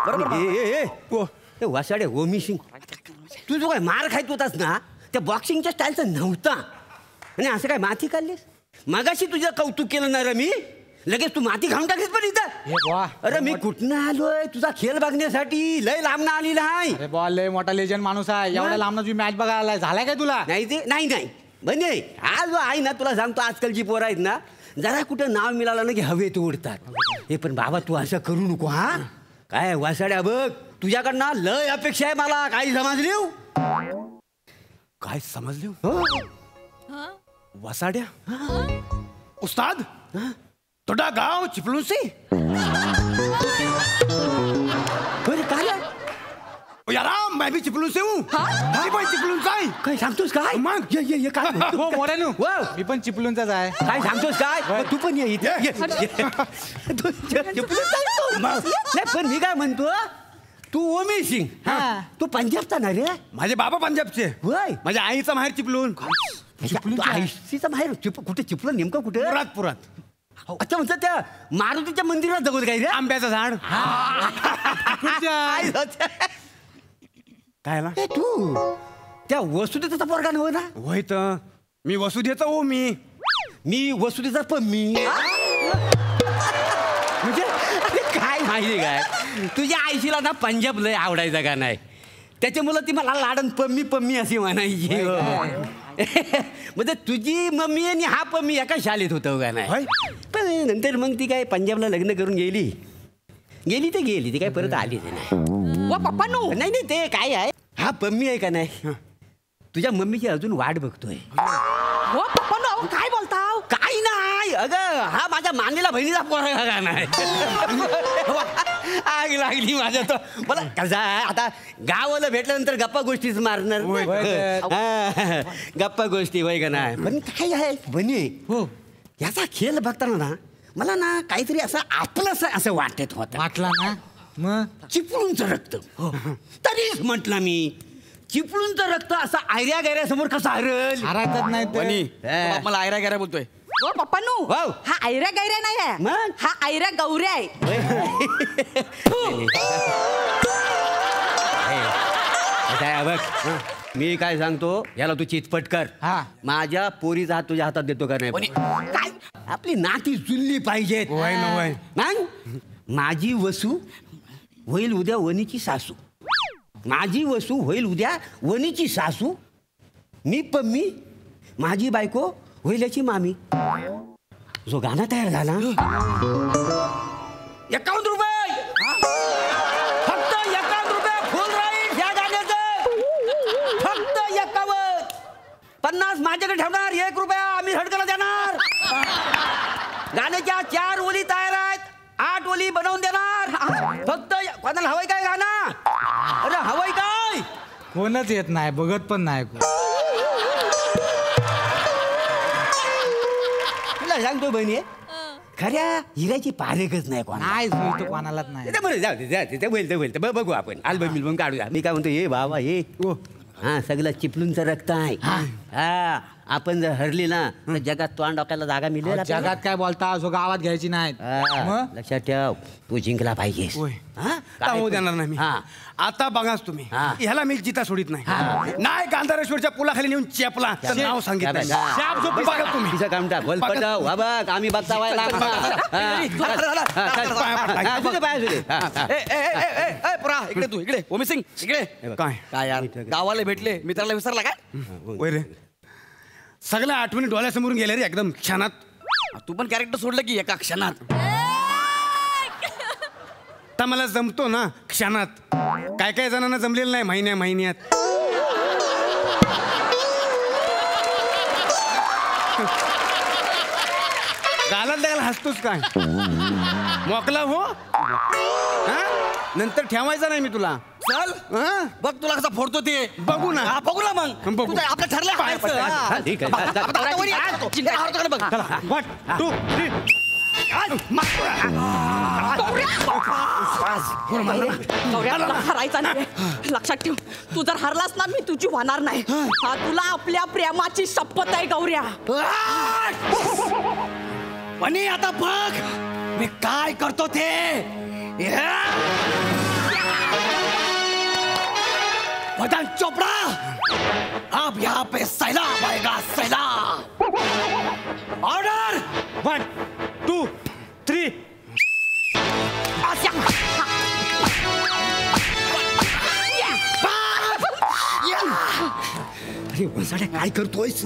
बरोबर. वासाड्या ओमी सिंग, तू जो काय मार खायत होतास ना त्या बॉक्सिंगच्या स्टाईलचं नव्हता. आणि असं काय माती काढलीस? मागाशी तुझं कौतुक केलं ना रे मी, लगेच तू माती खाऊन टाकलीस पण इथं. अरे मी कुठनं आलोय तुझा खेळ बघण्यासाठी, लय लांबनं आलेला आहे. अरे बॉल लय मोठा लेजंड माणूस आहे. एवढ्या लांबनं तुम्ही मॅच बघायला आलाय. झालाय काय तुला? नाही ते नाही म्हणजे आज आहे ना, तुला सांगतो आजकालची पोरं आहेत ना, जरा कुठं नाव मिळालं ना की हवेत उडतात. हे पण बाबा तू असं करू नको. हा काय वासाड्या बघ, तुझ्याकडनं लय अपेक्षा आहे मला. काही समजली? काय समजले? वसाड्या उस्ताद, तोडा गाव चिपळूण से. काय यारा मैं भी चिपळूण से हूँ. मी पण चिपळूणचा आहे. काय सांगतोस काय? मग ये काय हो मोऱ्यानू, मी पण चिपळूणचाच आहे. काय सांगतोस काय? तू पण ये इथे. नाही पण मी काय म्हणतो, तू ओमी सिंग तू पंजाबचा ना रे? माझे बाबा पंजाबचे. होय. माझ्या आईचा माहेर चिपळूण. आईचा माहेर कुठे चिपळूण? नेमकं कुठे? पुरात. अच्छा म्हणजे त्या मारुतीच्या मंदिरात जगत काय रे? आंब्याचं झाड. काय ना तू त्या वसुदेचा पोरगा नव्हे ना? होय तर मी वसुदेचा ओमी. मी वसुदेचा पम्मी. म्हणजे काय माहिती काय, तुझ्या आईशीला ना पंजाब लय आवडायचा का नाही, त्याच्यामुळे ती मला लाडन पम्मी पम्मी अशी म्हणायची. म्हणजे तुझी मम्मी आणि हा पम्मी एका शाळेत होतं का नाही? पण नंतर मग ती काय पंजाबला लग्न करून गेली तर गेली, ती काय परत आली नाही. पप्पा नो नाही नाही, ते काय आहे, हा मम्मी आहे का नाही, तुझ्या मम्मीची अजून वाट बघतोय. पप्पा नो काय बोलता? काय नाही अगं, हा माझ्या मानलेला बहिणीचा पोरगा नाही. आग लागली माझ्या तो. मला कसं आहे, आता गावाला भेटल्यानंतर गप्पा गोष्टीच मारणार. गप्पा गोष्टी वय का नाही, पण काय आहे बनी हो, याचा खेळ बघताना ना मला ना काहीतरी असं आपलंच असं वाटत होतं. वाटला ना मग चिपळूणचं रक्त. तरीच म्हटलं मी, चिपळूणचं रक्त असं आयऱ्या गैऱ्यासमोर कसं हरल? हरायचंच नाही बाप मला आयरा गैरा बोलतोय. हो पप्पा नो, वाव. हा आयऱ्या गायऱ्या नाही आहे, मग? हा आयऱ्या गौऱ्या आहे. बघ, मी काय सांगतो, याला तू चितपट कर. माझ्या पोरीचा हात तुझ्या हातात देतो का नाही? काय आपली नाती जुळली पाहिजेत. मग माझी वसू होईल उद्या वनीची सासू, माझी वसू होईल उद्या वनीची सासू, मी पम्मी माझी बायको होईल याची मामी. जो गाणं तयार झाला, 51 रुपये, फक्त 51 रुपये फुल राईट या गाण्याचं, फक्त 51. 50 माझ्याकडे ठेवणार, 1 रुपया आम्ही हडकला देणार. गाण्याच्या 4 ओळी तयार आहेत, 8 ओळी बनवून देणार. फक्त कोणाला हवंय काय गाणं? अरे हवंय काय? कोणच येत नाही, बघत पण नाही. तुला सांगतो बहिणी, खऱ्या हिराची पारेकच नाही कोणा. नाही कोणालाच नाही. बरं जाऊ दे, ते होईल बघू आपण. अल्बम बिल्बम काढूया. मी काय म्हणतो, हे बाबा हे हा सगळं चिपळूणचं रक्त आहे. हा आपण जर हरली ना तर जगात तोंड डोक्याला जागा मिळेल. जगात काय बोलता, जो गावात घ्यायची नाही. लक्षात ठेव, तू जिंकला पाहिजेस. होऊ देणार नाही मी. आता बघाच तुम्ही, ह्याला मी जिता सोडित नाही. नाही गांधारेश्वरच्या पुलाखाली नेऊन चेपला तर नाव सांगितलं. तिचं काम टाक, बघ आम्ही बघता इकडे तू, इकडे ओमी सिंग, इकडे. काय यार, गावाला भेटले, मित्राला विसरला काय? वय रे, सगळ्या आठवणी डोळ्यासमोरून गेल्या रे एकदम क्षणात. तू पण कॅरेक्टर सोडलं की एका क्षणात. आता मला जमतो ना क्षणात, काय काय जणांना जमलेलं नाही महिन्यात. गालात द्यायला हसतोच काय? मोकला हो, नंतर ठेवायचं नाही मी तुला. चल बघ तुला कसा फोडतो ते. बघू ना. बघू ना मग. बघू. आपलं ठरलं हरायचा नाही, लक्षात ठेव. तू जर हरलास ना मी तुझी होणार नाही. हा तुला आपल्या प्रेमाची शपथ आहे गौऱ्या. पण आता बघ मी काय करतो ते. मदन चोपड़ा, अब यहाँ पे सैलाब आएगा, सैलाब. ऑर्डर 1 2 3. अरे वसाड्या काय करतोयस?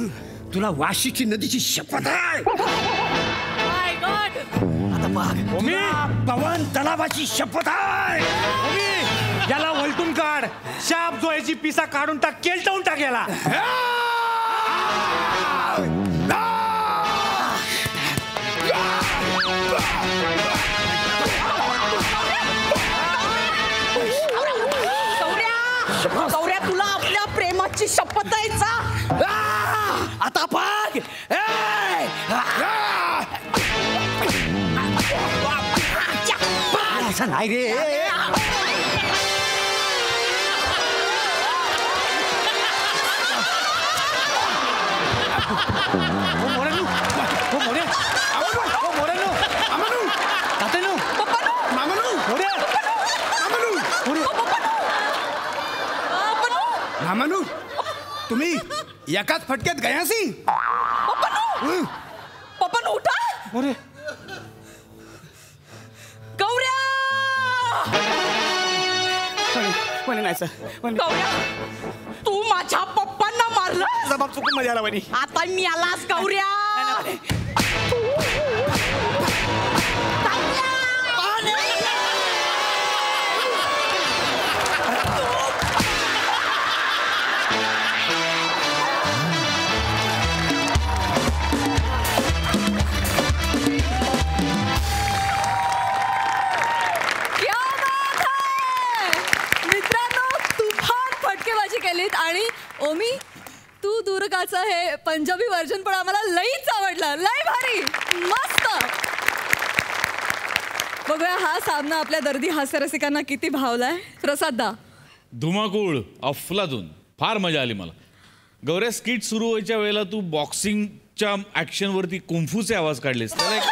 तुला वाशीची नदीची शपथ आहे. आता बघ, पवन तलावाची शपथ आहे. याला वलटून काढ, शाप जोयाची पिसा काढून टाक, केलटवून टाक याला. गौऱ्या तुला आपल्या प्रेमाची शपथ आहे. आता बघ. असं नाही रे. मामानू, तुम्ही एकाच फटक्यात गयासी. पप्पा उठा. गौऱ्या नाही सर. गौऱ्या तू माझ्या पप्पांना मारलं. जबाब चुकून मध्ये आला वहिनी. आता मी आलास गौऱ्या. पंजाबी व्हर्जन पण आम्हाला लईच आवडलं. लई भारी, मस्त. बघूया हा सामना आपल्या दर्दी हास्यरसिकांना किती भावलाय. प्रसाद दा. धुमाकूळ, अफलातून, फार मजा आली मला. गौऱ्या, स्किट सुरू व्हायच्या वेळेला तू बॉक्सिंगच्या ॲक्शनवरती कुंफूचे आवाज काढलेस. त्याला एक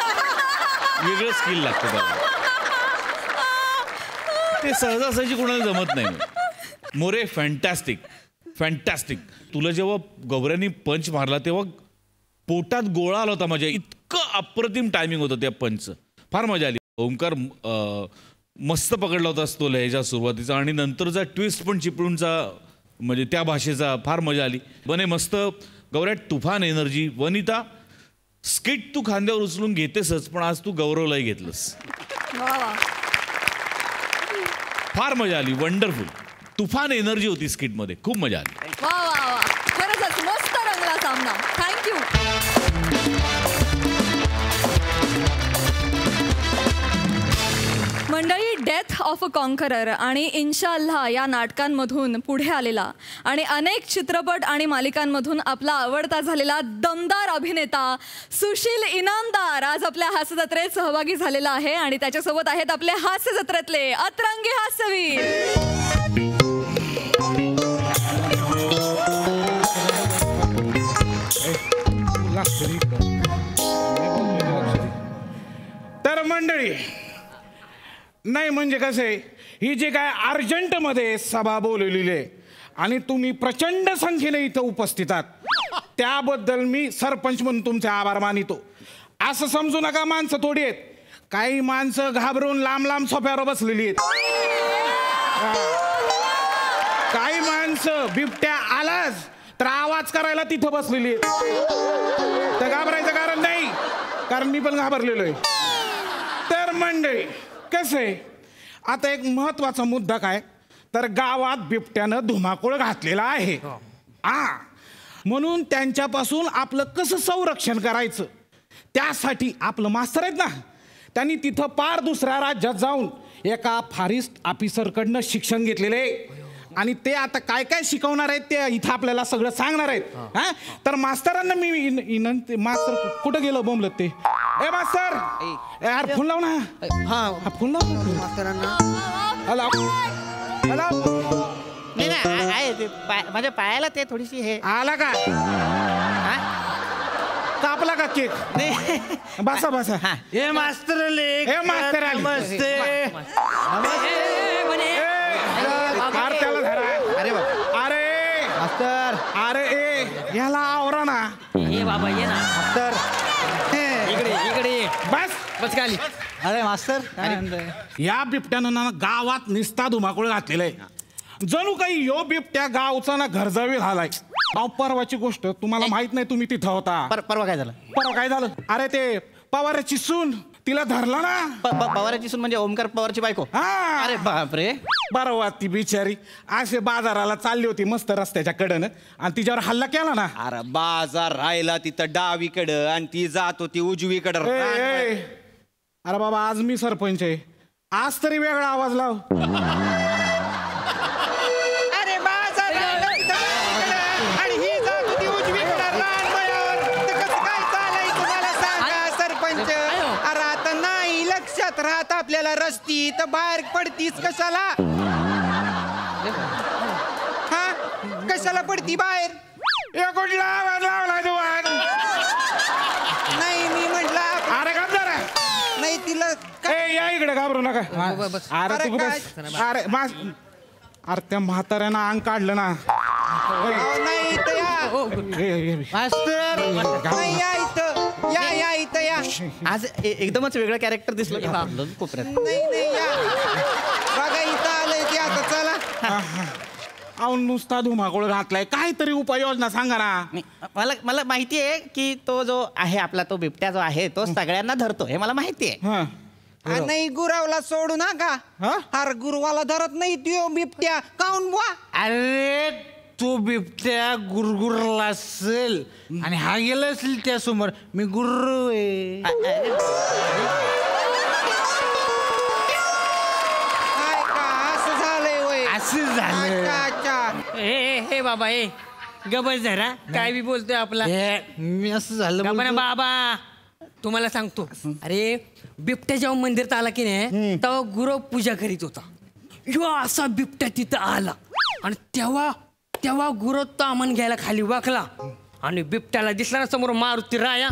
वेगळं स्किल लागतं त्याला. ते सहजासहजी कोणाला जमत नाही. More, fantastic fantastic. तुला जेव्हा गौऱ्यानी पंच मारला तेव्हा पोटात गोळा आला होता माझ्या. इतकं अप्रतिम टायमिंग होतं त्या पंचचं. फार मजा आली. ओंकार मस्त पकडला होतास तो लहेजा सुरुवातीचा, आणि नंतरचा ट्विस्ट पण चिपळूणचा, म्हणजे त्या भाषेचा, फार मजा आली. बने मस्त. गौऱ्या, तुफान एनर्जी. वनिता, स्किट तू खांद्यावर उचलून घेतेसच, पण आज तू गौरवलाही घेतलंस. फार मजा आली. वंडरफुल. तुफान एनर्जी होती स्किटमध्ये. खूप मजा आली. वा वा वा, खरंच मस्त रंगला सामना. थँक्यू. मंडळी, डेथ ऑफ अ कॉन्करर आणि इन्शाअल्लाह या नाटकांमधून पुढे आलेला आणि अनेक चित्रपट आणि मालिकांमधून आपला आवडता झालेला दमदार अभिनेता सुशील इनामदार आज आपल्या हास्यजत्रेत सहभागी झालेला आहे. आणि त्याच्यासोबत आहेत आपले हास्यजत्रेतले अतरंगी हास्यवीर. तर मंडळी, नाही म्हणजे कसं आहे, ही जे काय अर्जंटमध्ये सभा बोलवलेली आहे आणि तुम्ही प्रचंड संख्येने इथं उपस्थित आहात, त्याबद्दल मी सरपंच म्हणून तुमचे आभार मानितो. असं समजू नका माणसं थोडी आहेत, काही माणसं घाबरून लांब लांब सोफ्यावर बसलेली आहेत. काही माणसं बिबट्या आलाच तर आवाज करायला तिथं बसलेली आहेत. तर घाबरायचं कारण नाही, कारण मी पण घाबरलेलो आहे. तर मंडळी, कसं आहे, आता एक महत्वाचा मुद्दा काय, तर गावात बिबट्यानं धुमाकूळ घातलेला आहे. म्हणून त्यांच्यापासून आपलं कसं संरक्षण करायचं, त्यासाठी आपलं मास्तर आहेत ना, त्यांनी तिथं पार दुसऱ्या राज्यात जाऊन एका फॉरेस्ट ऑफिसरकडनं शिक्षण घेतलेलं आहे. आणि ते आता काय काय शिकवणार आहेत ते इथं आपल्याला सगळं सांगणार आहेत. हा, तर मास्तरांना मी विनंती, मास्तर कुठं गेलं बोंबलत ते, ए मास्तर, यार फोन लाव ना. हा फोन लाव मास्तरांना. Hello hello. माझ्या पायाला ते थोडीशी हे आला का, कापला का केक? बसा बसा. हे मास्तर आले, हे मास्तर आले. अरे अरे मास्तर, अरे ए याला आवरा ना. ये बाबा, ये ना मास्तर. इकडे इकडे बस बस खाली. अरे मास्तर, या बिबट्यानं ना गावात निस्ता धुमाकूळ घातलेला आहे. जणू काही यो बिबट्या गावचा ना घरजावी झालाय. परवाची गोष्ट तुम्हाला माहित नाही, तुम्ही तिथं होता. परवा काय झालं? परवा काय झालं? अरे ते पवाराची सून, तिला धरला ना. पवाराची सून म्हणजे ओमकार पवारची बायको? हा. अरे बापरे. बरोबर, ती बिचारी असे बाजाराला चालली होती मस्त रस्त्याच्या कडेनं, आणि तिच्यावर हल्ला केला ना. अरे बाजार राहिला तिथं डावीकडं आणि ती जात होती उजवीकडं. अरे बाबा, आज मी सरपंच आहे, आज तरी वेगळा आवाज लाव. अरे बाजार आणि ही जात होती उजवीकडं रानमळ्यावर. कसं काय चालाय तुम्हाला सांगा सरपंच? अरे आता नाही लक्षात राहत आपल्याला रस्ती, तर बाहेर पडतीस कशाला? हा, कशाला पडती बाहेर? कुठला आवाज लावला तू? नाही मी म्हटलं. अरे का जरा नाही तिला या इकडे, घाबरू नका. अरे तू बस. अरे मास, अरे त्या म्हाताऱ्यानं अंग काढलं ना. नाही मास्तर, या इथं, या इथं या. आज एकदमच वेगळं कॅरेक्टर दिसलं कोपऱ्यात. नाही या बघा, इथं आलंय ते. आता चला. अहो, नुसता धुमाकूळ घातलाय, काहीतरी उपाययोजना सांगा ना. मला माहिती आहे की तो जो आहे आपला, तो बिबट्या जो आहे तो सगळ्यांना धरतो, हे मला माहिती आहे. नाही गुरावला सोडू नका. अरे गुरुवाला धरत नाही तो बिबट्या. काऊन बुवा? अरे तो बिबट्या गुरगुरला असेल आणि हा गेला असेल त्यासमोर. मी गुर्रू आहे. काय का असं झालंय वय? असं झालं. अच्छा. हे बाबा, गबस जरा काय बी बोलतोय आपला मी असं झालं गबना बाबा तुम्हाला सांगतो अरे बिबट्या जेव्हा मंदिरात आला की नाही तेव्हा गुरव पूजा करीत होता ह्यो असा बिबट्या तिथं आला आणि तेव्हा गुरव तामण घ्यायला खाली वाकला आणि बिबट्याला दिसला ना समोर मारुती राया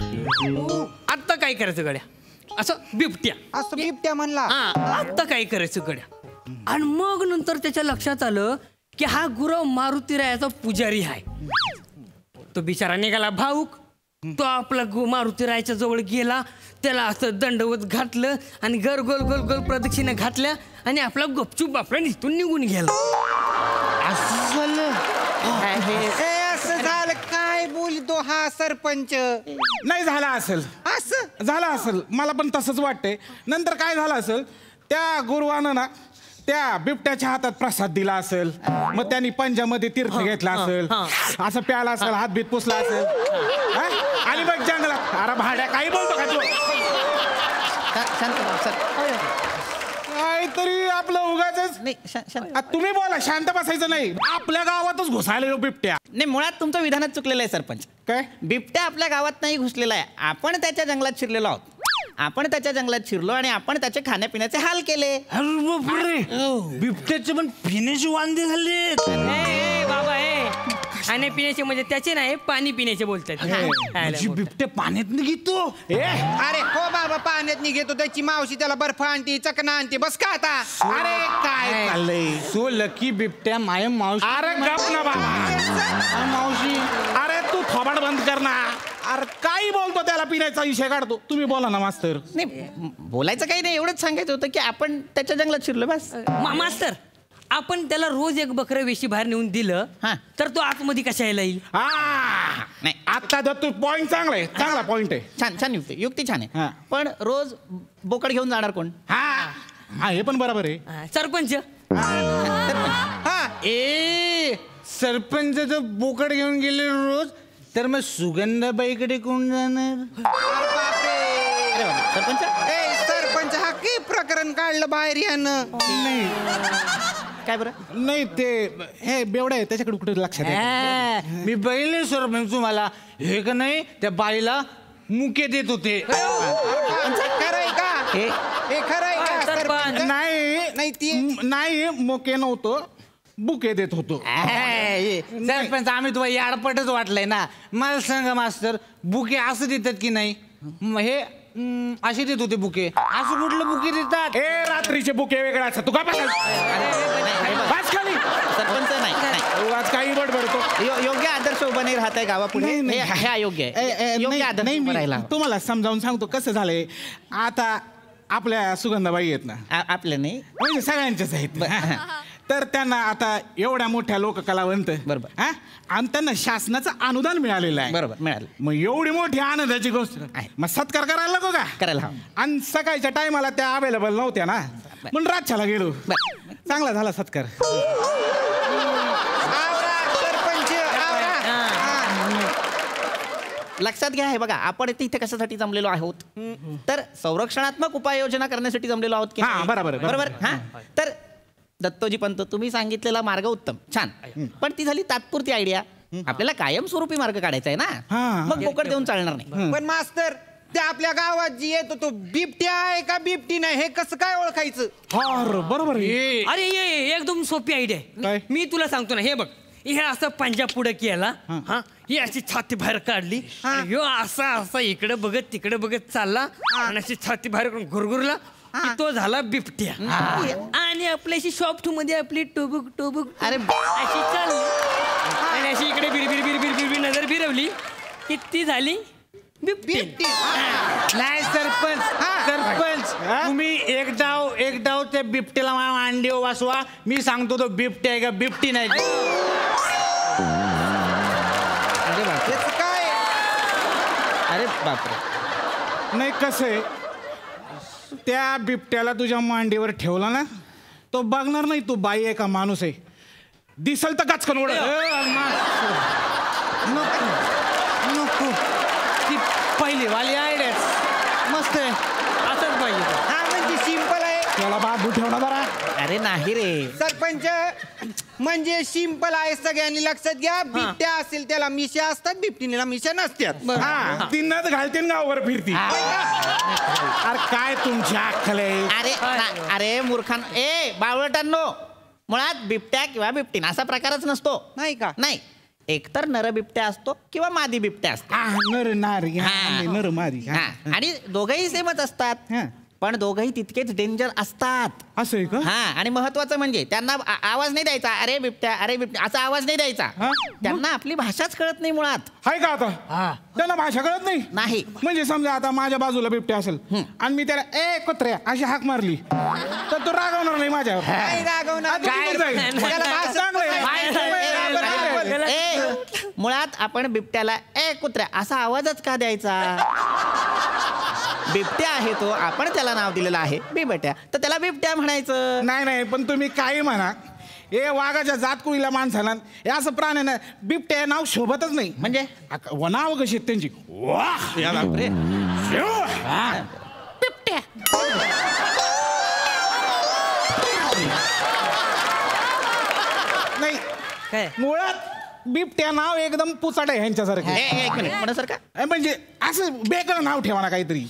आता काय करायचं गड्या असं बिबट्या म्हणला आता काय करायचं गड्या आणि मग नंतर त्याच्या लक्षात आलं की हा गुरव मारुती रायाचा पुजारी आहे तो बिचारा निघाला भाऊक तो आपला मारुती रायाच्या जवळ गेला त्याला असं दंडवत घातलं आणि गोल गोल गोल प्रदक्षिणा घातल्या आणि आपला गपचूप आपला निघून निघून गेला असं झालं काय बोलतो हा सरपंच नाही झाला असेल असं झालं असेल मला पण तसंच वाटतंय नंतर काय झालं असेल त्या गुरुवानं ना त्या बिबट्याच्या हातात प्रसाद दिला असेल मग त्यांनी पंजामध्ये तीर्थ घेतला असेल असं प्याला असेल हातबीत पुसला असेल आणि मग जंगलात अरे भाड्या काही बोलतो का तू काहीतरी आपलं उगाच तुम्ही बोला शांत बसायचं नाही आपल्या गावातच घुसायला बिबट्या नाही मुळात तुमचं विधानच चुकलेलं आहे सरपंच काय बिबट्या आपल्या गावात नाही घुसलेला आहे आपण त्याच्या जंगलात शिरलेलो आहोत आपण त्याच्या जंगलात शिरलो आणि आपण त्याचे खाण्यापिण्याचे हाल केले बिबट्याचे पण पिण्याचे वांदे झाले बाबा खाण्यापिण्याचे म्हणजे त्याचे नाही पाणी पिण्याचे बोलतात बिबट्या पाण्यात घेतो अरे हो बाबा पाण्यात घेतो त्याची मावशी त्याला बर्फ आणते चकना आणते बस का आता अरे काय चाललंय सो लकी बिबट्या माय मावशी अरे गप ना बाबा मावशी अरे तू थोबाड बंद कर ना अरे काही बोलतो त्याला पिण्याचा विषय काढतो तुम्ही बोला ना मास्तर नाही बोलायचं काही नाही एवढंच सांगायचं होतं की आपण त्याच्या जंगलात शिरलो बस मास्तर आपण त्याला रोज एक बकरं वेशी बाहेर नेऊन दिलं तर तो आतमध्ये कशाला येईल नाही आता तू पॉइंट चांगला पॉइंट आहे छान युक्ती छान आहे पण रोज बोकड घेऊन जाणार कोण हा हे पण बरोबर आहे सरपंच सरपंच जर बोकड घेऊन गेले रोज तर मग सुगंधाबाईकडे कोण जाणार सरपंच हा की प्रकरण काढलं बाहेर यानं काय बरं नाही ते हे बेवडा आहे त्याच्याकडे कुठे लक्षात मी पहिले सरपंच तुम्हाला हे का नाही त्या बाईला मुके देत होते खरंय का हे खरंय का नाही मोके नव्हतो बुके देत होतो सरपंच आम्ही तुम्हाला याडपटच वाटलंय ना मला सांगा मास्तर बुके असं देतात की नाही हे असे देत होते बुके असं कुठलं बुके देतात रात्रीचे बुके वेगळा असतात तू का सरपंच नाही काही बडबडतो योग्य आदर्श उभा नाही राहत आहे गावापुढे हे अयोग्य आहे योग्य आदर्श उभा राहिला तुम्हाला समजावून सांगतो कसं झालंय आता आपल्या सुगंधाबाई आहेत ना आपल्या नाही म्हणजे सगळ्यांच्याच आहेत तर त्यांना आता एवढ्या मोठ्या लोककलावंत बरोबर आणि त्यांना शासनाचं अनुदान मिळालेलं आहे बरोबर मिळालं मग एवढी मोठी आनंदाची गोष्ट मग सत्कार करायला नको का करायला आणि सकाळच्या टायमाला त्या अवेलेबल नव्हत्या ना म्हणून रातच्याला गेलो चांगला झाला सत्कार लक्षात घ्या हे बघा आपण इथे कशासाठी जमलेलो आहोत तर संरक्षणात्मक उपाययोजना करण्यासाठी जमलेलो आहोत की बरोबर बरोबर तर दत्तोजी पंत तुम्ही सांगितलेला मार्ग उत्तम छान पण ती झाली तात्पुरती आयडिया आपल्याला कायमस्वरूपी मार्ग काढायचा आहे ना मग बोकड देऊन चालणार नाही पण मास्तर त्या आपल्या गावात जी येतो तो बिबट्या आहे का बिबटी नाही हे कसं काय ओळखायचं बरोबर अरे ये एकदम सोपी आयडिया मी तुला सांगतो ना हे बघ हे असं पंजा पुढे केला ही अशी छाती बाहेर काढली ह्यो असा इकडे बघत तिकडे बघत चालला आणि अशी छाती बाहेर घुरघुरला तो झाला बिबट्या आणि आपल्याशी सॉफ्ट मध्ये आपली टोबुक टोबुक अरे अशी चालली आणि अशी इकडे बिरबिर बिरबिर बिरबिर नजर फिरवली की ती झाली बिबटी नाही सरपंच तुम्ही एक डाव त्या बिबट्याला मांडी वाचवा मी सांगतो तो बिबट्या आहे का बिबटी नाही काय अरे बापरे नाही कसं आहे त्या बिबट्याला तुझ्या मांडीवर ठेवला ना तो बघणार नाही तू बाई आहे का माणूस आहे दिसल तर गचकन ओढ नको पहिली वाली आयडिया मस्त आहे असंच पाहिजे म्हणजे सिंपल आहे त्याला बाबू ठेवणार जरा. अरे नाही रे सरपंच म्हणजे सिंपल आहे, सगळ्यांनी लक्षात घ्या. बिबट्या असेल त्याला मिशा असतात, बिबटीला मिशा नसतात. हा ती नथ घालते गावावर फिरती. अरे काय तुमची अक्कल आहे. अरे मूर्खान ए बावळटांनो, मुळात बिबट्या किंवा बिबटीन असा प्रकारच नसतो. नाही का? नाही, एकतर नर बिबट्या असतो किंवा मादी बिबट्या असतो. नर नारी नर मारी. आणि दोघंही सेमच असतात, पण दोघंही तितकेच डेंजर असतात. असं आहे का? हा, आणि महत्वाचं म्हणजे त्यांना आवाज नाही द्यायचा, अरे बिबट्या अरे बिबट्या असा आवाज नाही द्यायचा. त्यांना आपली भाषाच कळत नाही मुळात. हाय का आता त्यांना भाषा कळत नाही? नाही. म्हणजे समजा आता माझ्या बाजूला बिबट्या असेल आणि मी त्याला ए कुत्र्या अशी हाक मारली तर तो रागवणार नाही माझ्यावर. मुळात आपण बिबट्याला ए कुत्र्या असा आवाजच का द्यायचा? बिबट्या आहे तो, आपण त्याला नाव दिलेलं आहे बिबट्या, तर त्याला बिबट्या म्हणायचं. नाही पण तुम्ही काही म्हणा, हे वाघाच्या जातकुळीला माणसाला हे असं प्राण्यानं बिबट्या नाव शोभतच नाही. म्हणजे नाव कशी आहेत त्यांची. बिबट्या नाही, मुळात बिबट्या नाव एकदम पुचाट आहे ह्यांच्यासारखं. एक मिनिट म्हणासारखं म्हणजे असं बेकार नाव ठेवा ना काहीतरी.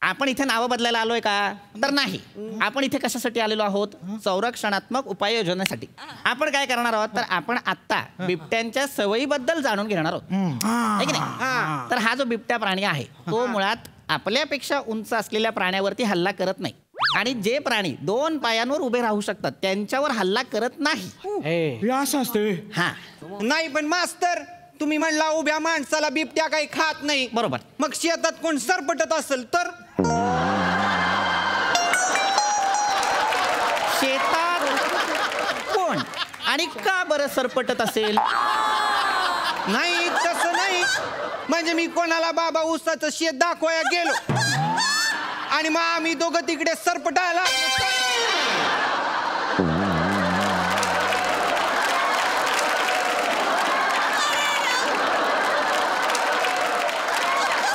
आपण इथे नावं बदलायला आलोय का? तर नाही. आपण इथे कशासाठी आलेलो आहोत? संरक्षणात्मक उपाययोजनेसाठी. आपण काय करणार आहोत, तर आपण आता बिबट्यांच्या सवयीबद्दल जाणून घेणार आहोत, है की नाही? तर हा जो बिबट्या प्राणी आहे तो मुळात आपल्यापेक्षा उंच असलेल्या प्राण्यावरती हल्ला करत नाही, आणि जे प्राणी 2 पायांवर उभे राहू शकतात त्यांच्यावर हल्ला करत नाही. असं असतं. हा नाही पण मास्तर, तुम्ही म्हणला उभ्या माणसाला बिबट्या काही खात नाही. बरोबर. मग शेतात कोण सरपटत असेल तर? शेतात कोण आणि का बरं सरपटत असेल? नाही तसं नाही, म्हणजे मी कोणाला बाबा ऊसाचं शेत दाखवाया गेलो आणि मग आम्ही दोघं तिकडे सरपटायला.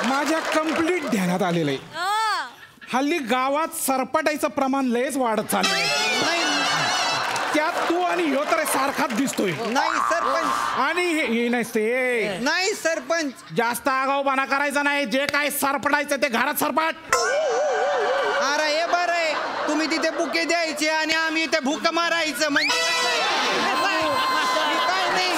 माझ्या कंप्लीट ध्यानात आलेलं आहे, हल्ली गावात सरपटायचं प्रमाण लयच वाढत चाललंय. त्यात तू आणि ह्यो तर सारखाच दिसतोय. नाही सरपंच. आणि हे नसते. नाही सरपंच, जास्त आगाऊपणा करायचा नाही. जे काय सरपटायचं ते घरात सरपट. अरे हे बरं आहे, तुम्ही तिथे बुके द्यायचे आणि आम्ही इथे भूक मारायचं. म्हणजे काय नाही.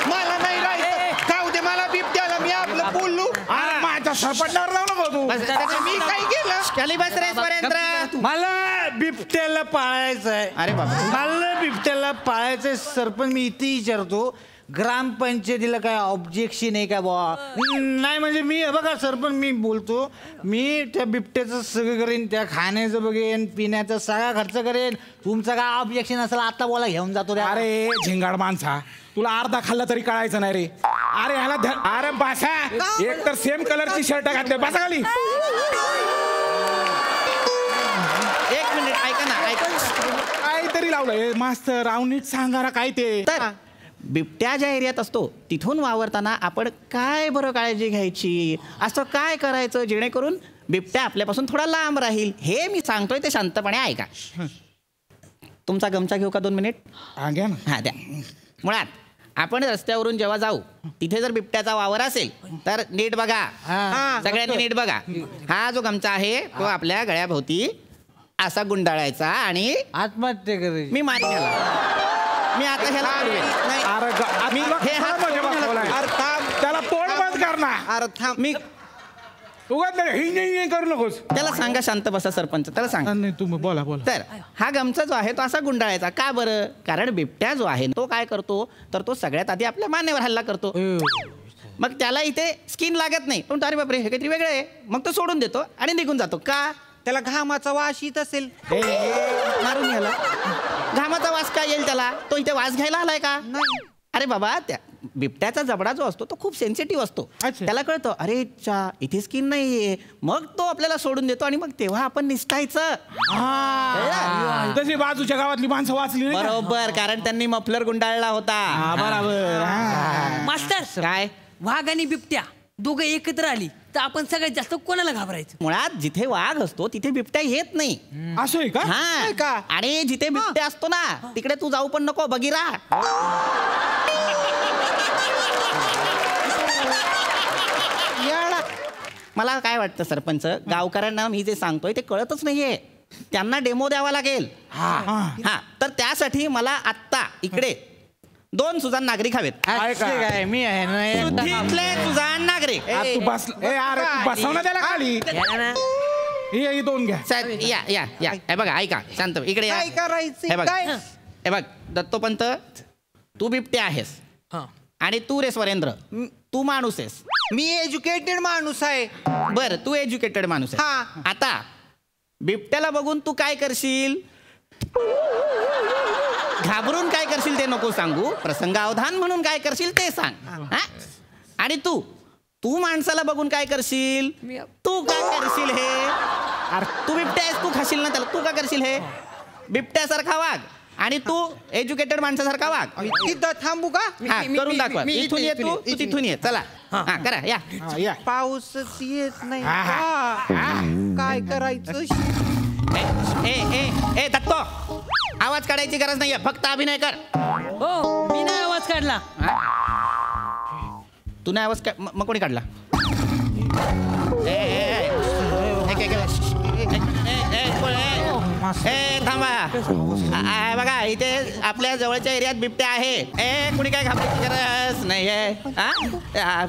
मला नाही राहायचं. खाऊ दे मला बिबट्याला, मी आपलं बोललो. अरे माझ्या सरपटणार जाऊ नको तू. मी काय केलं? खाली बस रे सुरेंद्र. मला बिबट्याला पाळायचं आहे. अरे बाबा, मला बिबट्याला पाळायचंय. सरपंच मी इथे विचारतो, ग्रामपंचायतीला काय ऑब्जेक्शन आहे का बाबा? नाही म्हणजे मी बघा सरपंच, मी बोलतो, मी त्या बिबट्याचं सगळं करेन, त्या खाण्याचं बघेन, पिण्याचा सगळा खर्च करेन. तुमचं काय ऑब्जेक्शन असेल आता बोला, घेऊन जातो रे. अरे झिंगाड माणसा, तुला अर्धा खाल्ला तरी कळायचं नाही रे. अरे ह्याला अरे बासा, एक तर सेम कलरची शर्ट घातले. बासा खाली. एक मिनिट ऐका ना, ऐका. काहीतरी लावलंय मास्तर. राव नीट सांगा ना काय ते. तर बिबट्या ज्या एरियात असतो तिथून वावरताना आपण काय बरं काळजी घ्यायची, असं काय करायचं जेणेकरून बिबट्या आपल्यापासून थोडा लांब राहील, हे मी सांगतोय ते शांतपणे ऐका. तुमचा गमचा घेऊ का 2 मिनिट? घ्या ना. हा द्या. मुळात आपण रस्त्यावरून जेव्हा जाऊ तिथे जर बिबट्याचा वावर असेल तर नीट बघा, सगळ्यांनी नीट बघा. हा जो गमचा आहे तो आपल्या गळ्याभोवती असा गुंडाळायचा आणि आत्महत्या करायची. मी मारी घ्याला. मी आता ह्याला त्याला तोड बंद करणार. मी करू नकोस. त्याला सांगा शांत बसा सरपंच, त्याला सांगा. नाही तुम्ही बोला बोला. तर हा गमचा जो आहे तो असा गुंडाळायचा. का बरं? कारण बिबट्या जो आहे तो काय करतो, तर तो सगळ्यात आधी आपल्या मानेवर हल्ला करतो. मग त्याला इथे स्किन लागत नाही, पण अरे बापरे हे काहीतरी वेगळं आहे, मग तो सोडून देतो आणि निघून जातो. का? त्याला घामाचा वास येत असेल. मारून घ्यायला. घामाचा वास काय येईल त्याला? तो इथे वास घ्यायला आलाय का? अरे बाबा, त्या बिबट्याचा जबडा जो असतो तो खूप सेन्सिटिव्ह असतो. त्याला कळतं अरे इथे स्किन नाहीये, मग तो आपल्याला सोडून देतो आणि मग तेव्हा आपण निसटायचं. तशी बाजूच्या गावातली माणसं वाचली बरोबर, कारण त्यांनी मफलर गुंडाळला होता. बरोबर. मास्टर काय? वाघ आणि बिबट्या दोघं एकत्र आली तर आपण सगळ्यात जास्त कोणाला घाबरायचं? मुळात जिथे वाघ असतो तिथे बिबट्या येत नाही. असं आहे का? हा आणि जिथे बिबट्या असतो ना तिकडे तू जाऊ पण नको, बघिरा. मला काय वाटतं सरपंच, गावकऱ्यांना मी जे सांगतोय ते कळतच नाहीये. त्यांना डेमो द्यावा लागेल. हा तर त्यासाठी मला आत्ता इकडे 2 सुजाण नागरिक हवेत. काय मी आहे ना. सुधीतले सुजाण नागरिक. तू बसव ना त्याला खाली. ही 2 घ्या. या या या हे बघा, ऐका शांत इकडे या. हे बघ, हे बघ दत्तोपंत, तू बिबटे आहेस आणि तू रे स्वरेंद्र तू माणूस आहेस. मी एज्युकेटेड माणूस आहे. बर तू एज्युकेटेड माणूस आहे. आता बिबट्याला बघून तू काय करशील? घाबरून काय करशील ते नको सांगू, प्रसंगावधान म्हणून काय करशील ते सांग. आणि तू तू माणसाला बघून काय करशील? तू काय करशील हे? तू बिबट्या आहेस, तू खाशील ना त्याला. तू काय करशील हे? बिबट्यासारखा वाघ आणि तू एज्युकेटेड माणसासारखा वाघ. तिथं थांबू का? हा करून दाखवा. इथून ये तू तिथून ये. चला हा करा या. पाऊसच येत नाही. काय करायचं? ए दत्तो, आवाज काढायची गरज नाहीये, फक्त अभिनय कर. हो मी नाही आवाज काढला. तू नाही आवाज मग कोणी काढला? थांबा. बघा इथे आपल्या जवळच्या एरियात बिबट्या आहे. कुणी काय घाबरायची गरज नाहीये.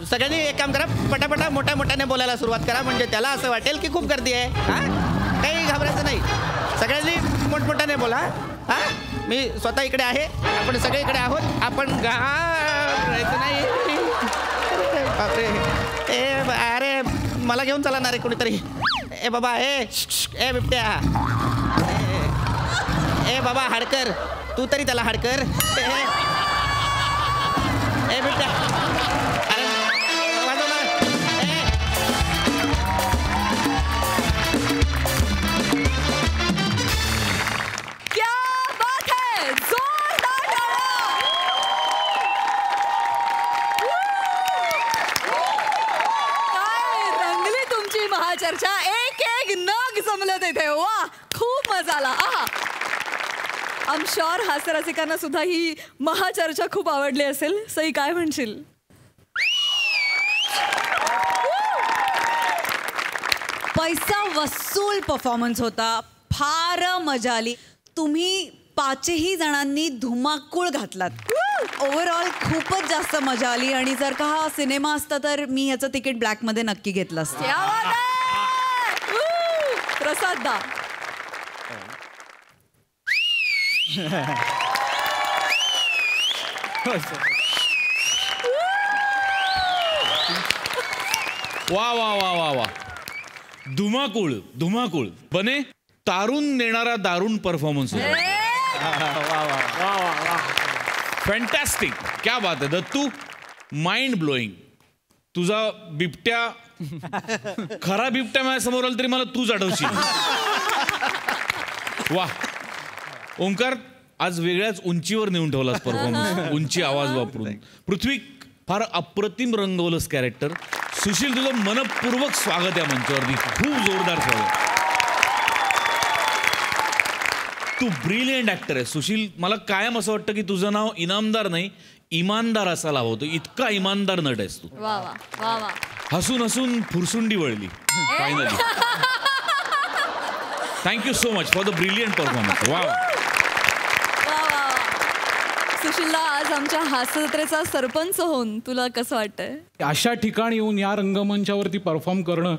सगळ्यांनी एक काम करा, पटापटा मोठ्या मोठ्याने बोलायला सुरुवात करा, म्हणजे त्याला असं वाटेल की खूप गर्दी आहे. काही घाबरायचं नाही, सगळ्यांनी मोठमोठ्याने बोला. मी स्वतः इकडे आहे, आपण सगळे इकडे आहोत, आपण घाबरायचं नाही. अरे मला घेऊन चला ना रे कोणीतरी. ए बाबा ए बिबट्या, ए बाबा हाडकर, तू तरी त्याला हाडकर. ए बिबट्या, अरे वाजव ना. क्या बात है, जोरदार टाळ्या. काय रंगली तुमची महाचर्चा. एक एक नग जमलं तिथे. वा खूप मजा आला. आम श्योर हास्यरसिकांना सुद्धा ही महाचर्चा खूप आवडली असेल. सई काय म्हणशील? पैसा वसूल परफॉर्मन्स होता. फार मजा आली. तुम्ही 5ही जणांनी धुमाकूळ घातलात. ओव्हरऑल खूपच जास्त मजा आली. आणि जर का हा सिनेमा असता तर मी ह्याचं तिकीट ब्लॅकमध्ये नक्की घेतलं असतं. प्रसाद दा. वा वा वा वा वा, धुमाकूळ धुमाकूळ. बने तारून नेणारा दारुण परफॉर्मन्स. फॅन्टॅस्टिक, क्या बात आहे दत्तू, माइंड ब्लोईंग. तुझा बिबट्या, खरा बिबट्या माझ्या समोर आला तरी मला तूच आठवशील. वा ओंकार, आज वेगळ्याच उंचीवर नेऊन ठेवलास परफॉर्मन्स, उंची आवाज वापरून. पृथ्वी, फार अप्रतिम रंगवलंस कॅरेक्टर. सुशील, तुझं मनपूर्वक स्वागत आहे मंचावरती, खूप जोरदार स्वागत. तू ब्रिलियंट ऍक्टर आहे सुशील. मला कायम असं वाटतं की तुझं नाव इनामदार नाही इमानदार असायला हवं. इतका इमानदार नट आहेस तू. वा वा वा वा. हसून हसून फुरसुंडी वळली finally. Thank you so much for the brilliant performance. वा सुशीलला, आज आमच्या हास्यजत्रेचा सरपंच होऊन तुला कसं वाटतंय? अशा ठिकाणी येऊन या रंगमंचावरती परफॉर्म करणं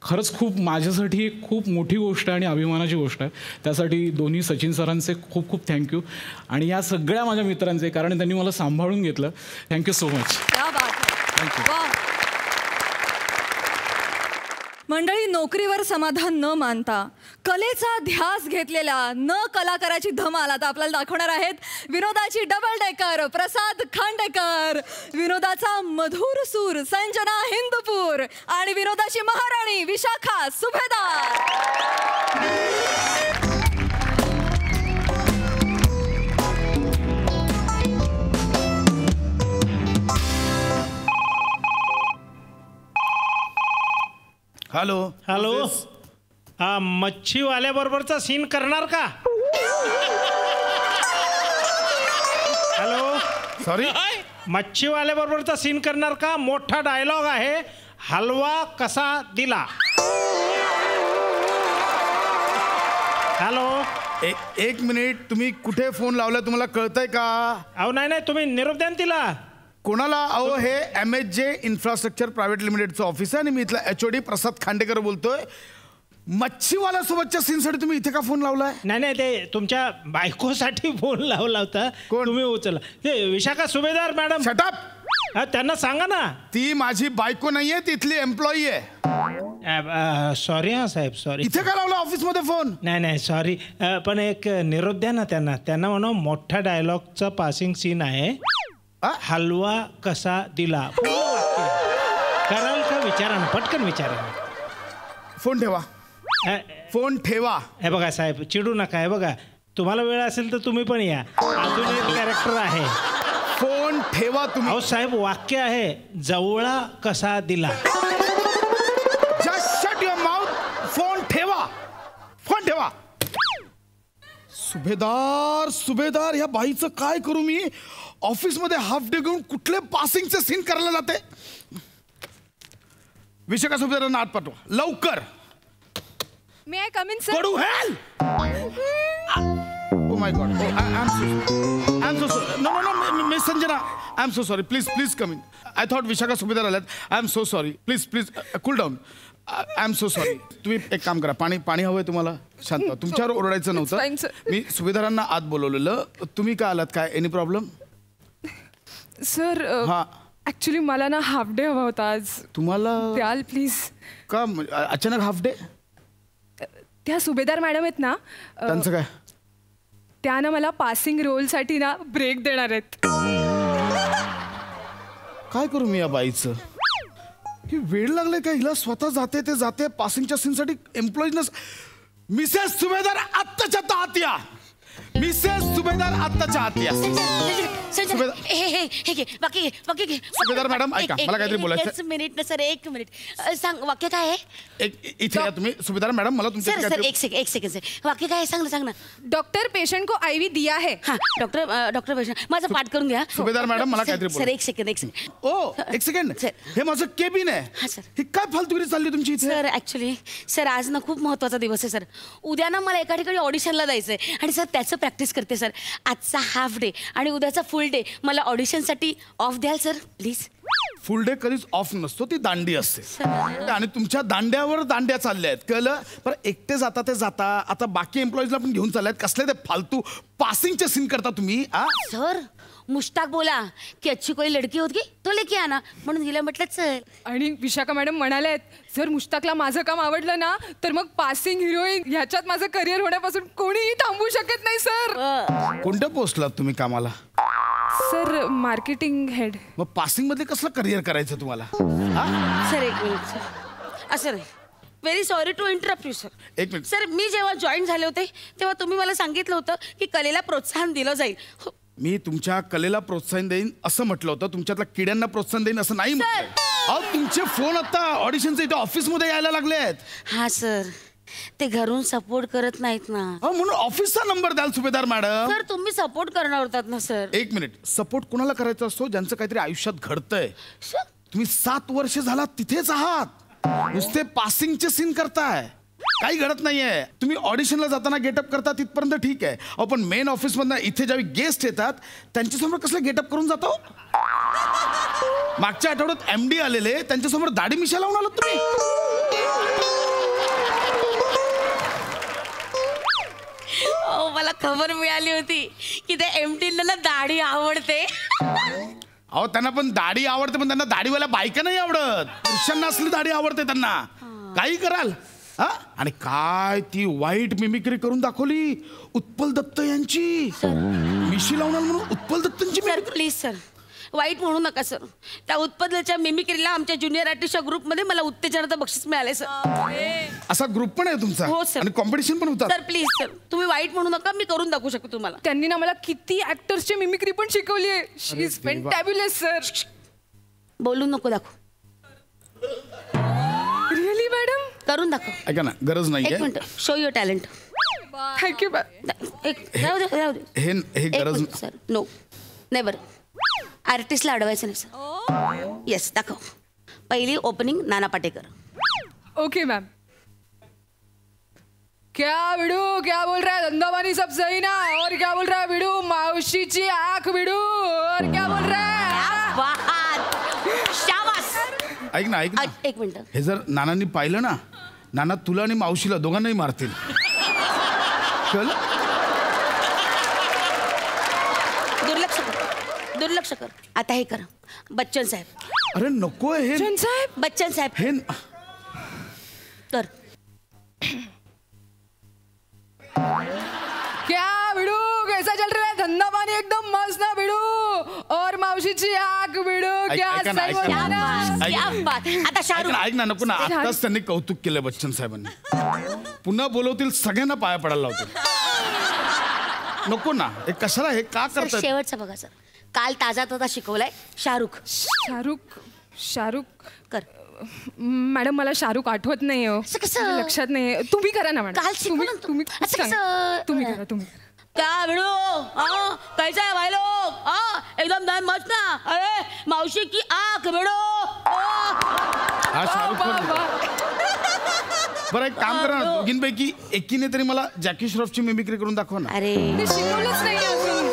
खरंच खूप माझ्यासाठी एक खूप मोठी गोष्ट आहे आणि अभिमानाची गोष्ट आहे. त्यासाठी दोन्ही सचिन सरांचे खूप खूप थँक्यू आणि या सगळ्या माझ्या मित्रांचे, कारण त्यांनी मला सांभाळून घेतलं. Thank you so much. थँक्यू. मंडळी, नोकरीवर समाधान न मानता कलेचा ध्यास घेतलेल्या न कलाकाराची धमाल आता आपल्याला दाखवणार आहेत विनोदाची डबल डेकर प्रसाद खांडेकर, विनोदाचा मधुर सूर संजना हिंदूपूर आणि विनोदाची महाराणी विशाखा सुभेदार. हॅलो हॅलो हा मच्छीवाल्याबरोबरचा सीन करणार का? हॅलो सॉरी मच्छीवाल्याबरोबरचा सीन करणार का? मोठा डायलॉग आहे, हलवा कसा दिला. हॅलो एक मिनिट, तुम्ही कुठे फोन लावला तुम्हाला कळतंय का? अहो नाही तुम्ही निरोप द्या ना तिला. कोणाला? अहो हे MHJ इन्फ्रास्ट्रक्चर प्रायव्हेट लिमिटेडचं ऑफिस आहे आणि मी इथला HOD प्रसाद खांडेकर बोलतोय. मच्छीवाल्यासोबतच्या सीनसाठी तुम्ही इथे का फोन लावलाय? नाही ते तुमच्या बायकोसाठी फोन लावला होता. तुम्ही उचलला. ते विशाखा सुभेदार मॅडम. शटअप. त्यांना सांगा ना. ती माझी बायको नाहीये, ती इथली एम्प्लॉई आहे. सॉरी हा साहेब, सॉरी. इथे का लावला ऑफिसमध्ये फोन? नाही सॉरी, पण एक निरोप द्या ना त्यांना म्हणा मोठा डायलॉगचा पासिंग सीन आहे, हलवा कसा दिला. कराल का? विचारा ना, पटकन विचारा. फोन ठेवा. फोन ठेवा. हे बघा साहेब, चिडू नका. हे बघा, तुम्हाला वेळ असेल तर तुम्ही पण या. अजून एक कॅरेक्टर आहे. फोन ठेवा तुम्ही. अहो साहेब, वाक्य आहे, जवळा कसा दिला. Just shut your mouth. Phone ठेवा. फोन ठेवा. सुभेदार या बाईचं काय करू मी? ऑफिसमध्ये हाफ डे घेऊन कुठले पासिंगचे सीन करायला जाते? विशाखा सुभेदारांना आत पाठवा लवकर. May I come in sir? कडू हेल. Oh my God. Oh, I'm so sorry. No, Miss Sanjana. I'm so sorry. Please come in. I thought Vishaka Subedar alat. I'm so sorry. Please, cool down. I'm so sorry. तुम्ही एक काम करा, पाणी हवंय तुम्हाला? शांत. तुमच्यावर ओरडायचं नव्हतं. मी सुभेदारांना आत बोलवलेलं. तुम्ही का आलात? काय एनी प्रॉब्लेम? सर ऍक्च्युली मला ना हाफ डे हवा होता आज. तुम्हाला द्याल प्लीज? का अचानक हाफ डे? त्या सुभेदार मॅडम आहेत ना, त्यांचं काय? त्या ना मला पासिंग रोलसाठी ना ब्रेक देणार आहेत. काय करू मी या बाईचं? ही वेळ लागले का हिला? स्वतः जाते पासिंगच्या सीनसाठी. एम्प्लॉईज मिसेस सुभेदार आत्ताच्या आत या. मिसेस सुभेदार आत्ताच्या आत या. सुभेदार मॅडम ऐका, मला काहीतरी बोलायचं. एक मिनिट ना सर, एक मिनिट. सांग, वाक्य काय आहे? इथे या तुम्ही. सुभेदार मॅडम मला तुमच्या एक सेकंड सर, वाक्य काय आहे? सांग ना. डॉक्टर पेशंट को IV दिया है. हाँ, डॉक्टर पेशंट. माझं पाठ करून घ्या. सुभेदार मॅडम मला काहीतरी सर, एक सेकंड. ओ एक सेकंड. हे माझं केबिन आहे. हा सर. ही काय फालतुगिरी चालली तुमची इथे? सर ऍक्च्युली सर आज ना खूप महत्वाचा दिवस आहे सर. उद्या ना मला एका ठिकाणी ऑडिशनला जायचंय आणि सर त्याचं प्रॅक्टिस करते सर. आजचा हाफ डे आणि उद्याचा फुल डे मला ऑडिशनसाठी ऑफ द्याल सर प्लीज? फुल डे कधीच ऑफ नसतो, ती दांडी असते. आणि तुमच्या दांड्यावर दांड्या चालल्या आहेत, कळलं? पण एकटे जाता आता बाकी एम्प्लॉईजला पण घेऊन चालल्यात. कसले ते फालतू पासिंगचे सीन करता तुम्ही? सर मुश्ताक बोला की अच्छी कोई लडकी होती तो लेके आना, म्हणून हिला म्हटलं चल. आणि विशाखा मॅडम म्हणाल्यात जर मुश्ताकला माझं काम आवडलं ना तर मग पासिंग हिरोईन ह्याच्यात माझं करिअर होण्यापासून कोणीही थांबवू शकत नाही सर. कोणत्या पोस्टला तुम्ही कामाला? Sir marketing head. मग पासिंग मध्ये कसलं करिअर करायचं तुम्हाला? सर एक मिनिट सर. असं नाही, very sorry to interrupt you sir. एक मिनिट सर, मी जेव्हा जॉईन झाले होते तेव्हा तुम्ही मला सांगितलं होतं की कलेला प्रोत्साहन दिलं जाईल. मी तुमच्या कलेला प्रोत्साहन देईन असं म्हटलं होतं. तुमच्यातल्या किड्यांना प्रोत्साहन देईन असं नाही म्हटलं. अहो तुमचे फोन आता ऑडिशनचे इथे ऑफिसमध्ये यायला लागले आहेत. हा सर, ते घरून सपोर्ट करत नाहीत ना. म्हणून ऑफिसचा नंबर द्याल सुभेदार मॅडम. सर तुम्ही सपोर्ट करणार होतात ना सर. एक मिनिट. सपोर्ट कोणाला करायचा असतो? ज्यांचं काहीतरी आयुष्यात घडतंय. तुम्ही 7 वर्ष झाला तिथेच आहात, नुसते पासिंगचे सीन करताय, काही घडत नाहीये. तुम्ही ऑडिशनला जाताना गेटअप करता तिथपर्यंत ठीक आहे. आपण मेन ऑफिस मधनं इथे ज्यावेळी गेस्ट येतात त्यांच्यासमोर कसलं गेटअप करून जातो? मागच्या आठवड्यात MD आलेले, त्यांच्यासमोर दाढी मिशा लावून आलात तुम्ही. मला खबर मिळाली होती की त्या MDला ना दाढी आवडते. अहो त्यांना पण दाढी आवडते, पण त्यांना दाढीवाल्या बायका नाही आवडत. पुरुषांना असली दाढी आवडते त्यांना. काही कराल. आणि काय ती वाईट मिमिक्री करून दाखवली उत्पल दत्त यांची. मिशी लावणार म्हणून उत्पल दत्तांची. सर प्लीज सर, वाईट म्हणू नका सर. त्या उत्पलच्या मिमिक्रीला आमच्या ज्युनियर आर्टिस्टच्या ग्रुपमध्ये मला उत्तेजनाचं बक्षीस मिळाले सर. असा ग्रुप पण आहे तुमचा? हो सर. आणि कॉम्पिटिशन पण होतं? सर प्लीज सर, तुम्ही वाईट म्हणू नका, मी करून दाखवू शकतो तुम्हाला. त्यांनी ना मला किती ऍक्टर्सची मिमिक्री पण शिकवली आहे. She is fantabulous sir. बोलू नको दाखव. Really madam? करून दाखव. ऐका ना, गरज नाही एक minute, show your talent. Thank you राहू दे. हे गरज सर. No, never. आर्टिस्टला अडवायचं नाही सर. येस, दाखव. पहिली opening Nana Patekar. Okay ma'am. क्या बिडू, क्या बोल रहा है धंधापानी सब सही ना? और क्या बोल रहा है बिडू, मावशीची आंख बिडू, और क्या बोल रहा है? शाबास. ऐक ना एक मिनिट. हे जर नानांनी पाहिलं ना, नाना तुला आणि मावशीला दोघांनाही मारतील. चल. दुर्लक्ष कर. आता हे कर. बच्चन साहेब. अरे नको हे. बच्चन साहेब हे तर. क्या बिडू, कैसा चल रहा है धंधा पानी? एकदम मस्त ना बिडू, और मावशीची आग बिडू. क्या सही बोला ना? क्या बात. आता शाहरुख. ऐक ना, नको ना, आताच त्यांनी कौतुक केलं बच्चन साहेबांनी. पुन्हा बोलवतील, सगळ्यांना पाया पडायला लावतील. नको ना, हे कशाला, हे का करतात? शेवटचं बघा सर. काल ताजा शिकवलाय शाहरुख. शाहरुख कर. मॅडम मला शाहरुख आठवत नाही हो. लक्षात नाही. तुम्ही करा ना मॅडम. काल शिकवलं तुम्ही करा. क्या बिडू, कैसा है भाई लोग? एकदम दान मस्त ना. अरे मावशी की आंख बिडू. हा शाहरुख. बरं, एक काम करा ना, दोघींपैकी एकीने तरी मला जॅकी श्रॉफची मिमिक्री करून दाखवा ना. अरे शिकवलंच नाही अजून.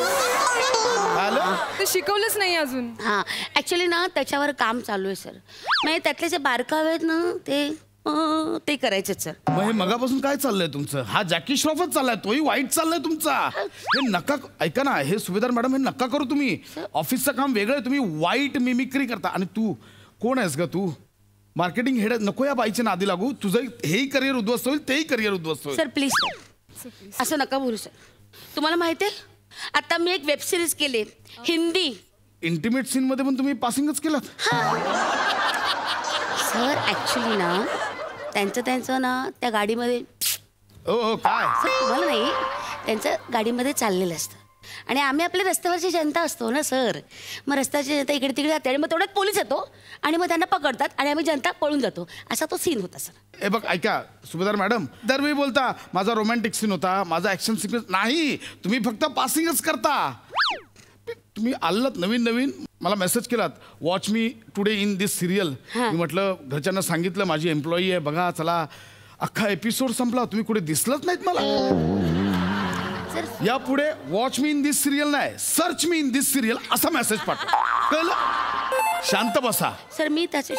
ते शिकवलंच नाही अजून. हा, ऍक्च्युली ना त्याच्यावर काम चालू आहे सर. म्हणजे त्यातले जे बारकावे आहेत ना, ते करायचे सर. मग हे मगापासून काय चाललंय तुमचं? हा जॅकी श्रॉफच चाललाय, तोही वाईट चाललाय तुमचा. हे नका. ऐका ना, हे सुभेदार मॅडम, हे नका करू तुम्ही. ऑफिसचं काम वेगळं आहे, तुम्ही वाईट मिमिक्री करता. आणि तू कोण आहेस ग? तू मार्केटिंग हेड. नको या बाईच्या नादी लागू. तुझं हेही करिअर उद्ध्वस्त होईल, तेही करिअर उद्ध्वस्त होईल. सर प्लीज असं नका बोलू सर. तुम्हाला माहिती आहे, आता मी एक वेब सिरीज केली हिंदी. इंटिमेट सीन मध्ये पण तुम्ही पासिंगच केलात? सर ऍक्च्युली ना त्यांचं ना त्या गाडीमध्ये. काय सर तुम्हाला नाही, त्यांचं गाडीमध्ये चाललेलं असतं आणि आम्ही आपल्या रस्त्यावरची जनता असतो ना सर. मग रस्त्याची जनता इकडे तिकडे जाते आणि मग तेवढ्यात पोलीस येतो आणि मग त्यांना पकडतात आणि आम्ही जनता पळून जातो. असा तो सीन होता सर. हे बघ, ऐका सुभेदार मॅडम, दरवेळी बोलता माझा रोमॅन्टिक सीन होता, माझा ऍक्शन सिक्वेन्स नाही. तुम्ही फक्त पासिंगच करता. तुम्ही आलात नवीन मला मेसेज केलात, watch me today in this serial. मी म्हटलं घरच्यांना सांगितलं माझी एम्प्लॉई आहे, बघा चला. अख्खा एपिसोड संपला, तुम्ही कुठे दिसलंच नाहीत मला. यापुढे watch me in this serial नाही, search me in this serial असा मेसेज पाठवा. कळलं? शांत बसा. सर मी त्याचे.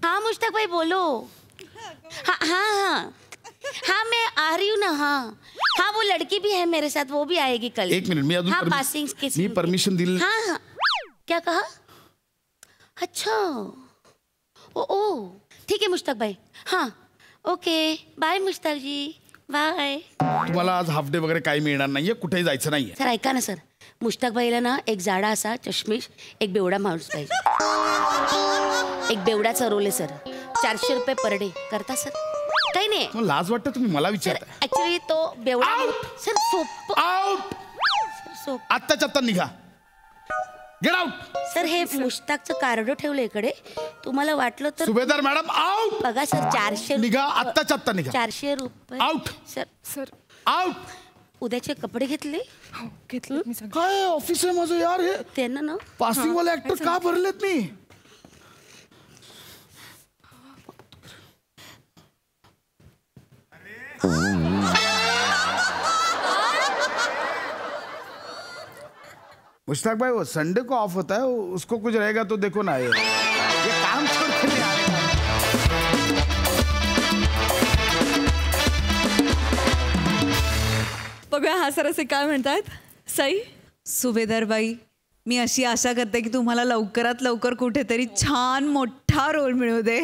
हाँ मुश्ताक भाई बोलो. हाँ मैं आ रही हूँ ना. हाँ वो लड़की भी है मेरे साथ, वो भी आएगी कल. एक मिनिट, मी अजून हाँ पासिंग के. मी परमिशन दिली. हाँ क्या कहा? अच्छा ओ ठीक है मुश्ताक भाई. हाँ ओके बाय मुश्ताक जी, बाय. तुम्हाला आज हाफ डे वगैरे काही मिळणार नाहीये, कुठेही जायचं नाहीये. सर ऐका ना सर, मुश्ताक भाईला ना एक जाडा असा चष्मीश, एक बेवडा माणूस पाहिजे. एक बेवडाचा रोल आहे सर. 400 रुपये पर डे करता सर? काही नाही. लाज वाटतं तुम्ही मला विचारता. ऍक्च्युली तो बेवडा सर. Soap out. आत्ताच्या आत्ता निघा. Get out. सर हे मुश्ताकचं कार्ड ठेवलं इकडे, तुम्हाला वाटलं तर. सुभेदार मॅडम आउट. बघा सर 400 निघा. आत्ताच्या आत्ता निघा. 400 रुपये आउट. Sir out. उद्याचे कपडे घेतले? घेतले. काय ऑफिस आहे माझं यार. हे त्यांना ना पासिंग वाले ऍक्टर का भरलेत मी? मुश्ताक भाई वो संडे को ऑफ होता है, उसको कुछ रहेगा तो देखो ना. ये काम छोड़ के नहीं आएगा. बघूया हा सर असे काय म्हणतात. सई. सुभेदारबाई, मी अशी आशा करते की तुम्हाला लवकरात लवकर कुठेतरी छान मोठा रोल मिळू दे.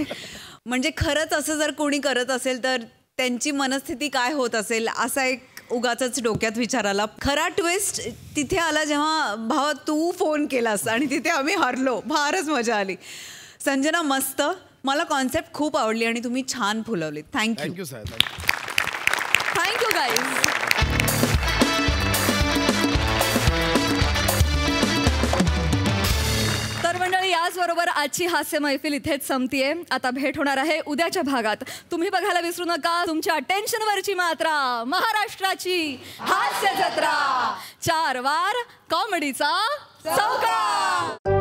म्हणजे खरंच असं जर कोणी करत असेल तर त्यांची मनस्थिती काय होत असेल असा एक उगाचच डोक्यात विचार आला. खरा ट्विस्ट तिथे आला जेव्हा भावा तू फोन केलास आणि तिथे आम्ही हरलो. फारच मजा आली. संजना मस्त. मला कॉन्सेप्ट खूप आवडली आणि तुम्ही छान फुलवली. Thank you. Thank you sir. Thank you guys. तर मंडळी याच त्याचबरोबर आजची हास्य मैफिल इथेच संपतीये. आता भेट होणार आहे उद्याच्या भागात. तुम्ही बघायला विसरू नका तुमच्या टेन्शनवरची मात्रा, महाराष्ट्राची हास्य जत्रा. 4 वार कॉमेडीचा चौकार.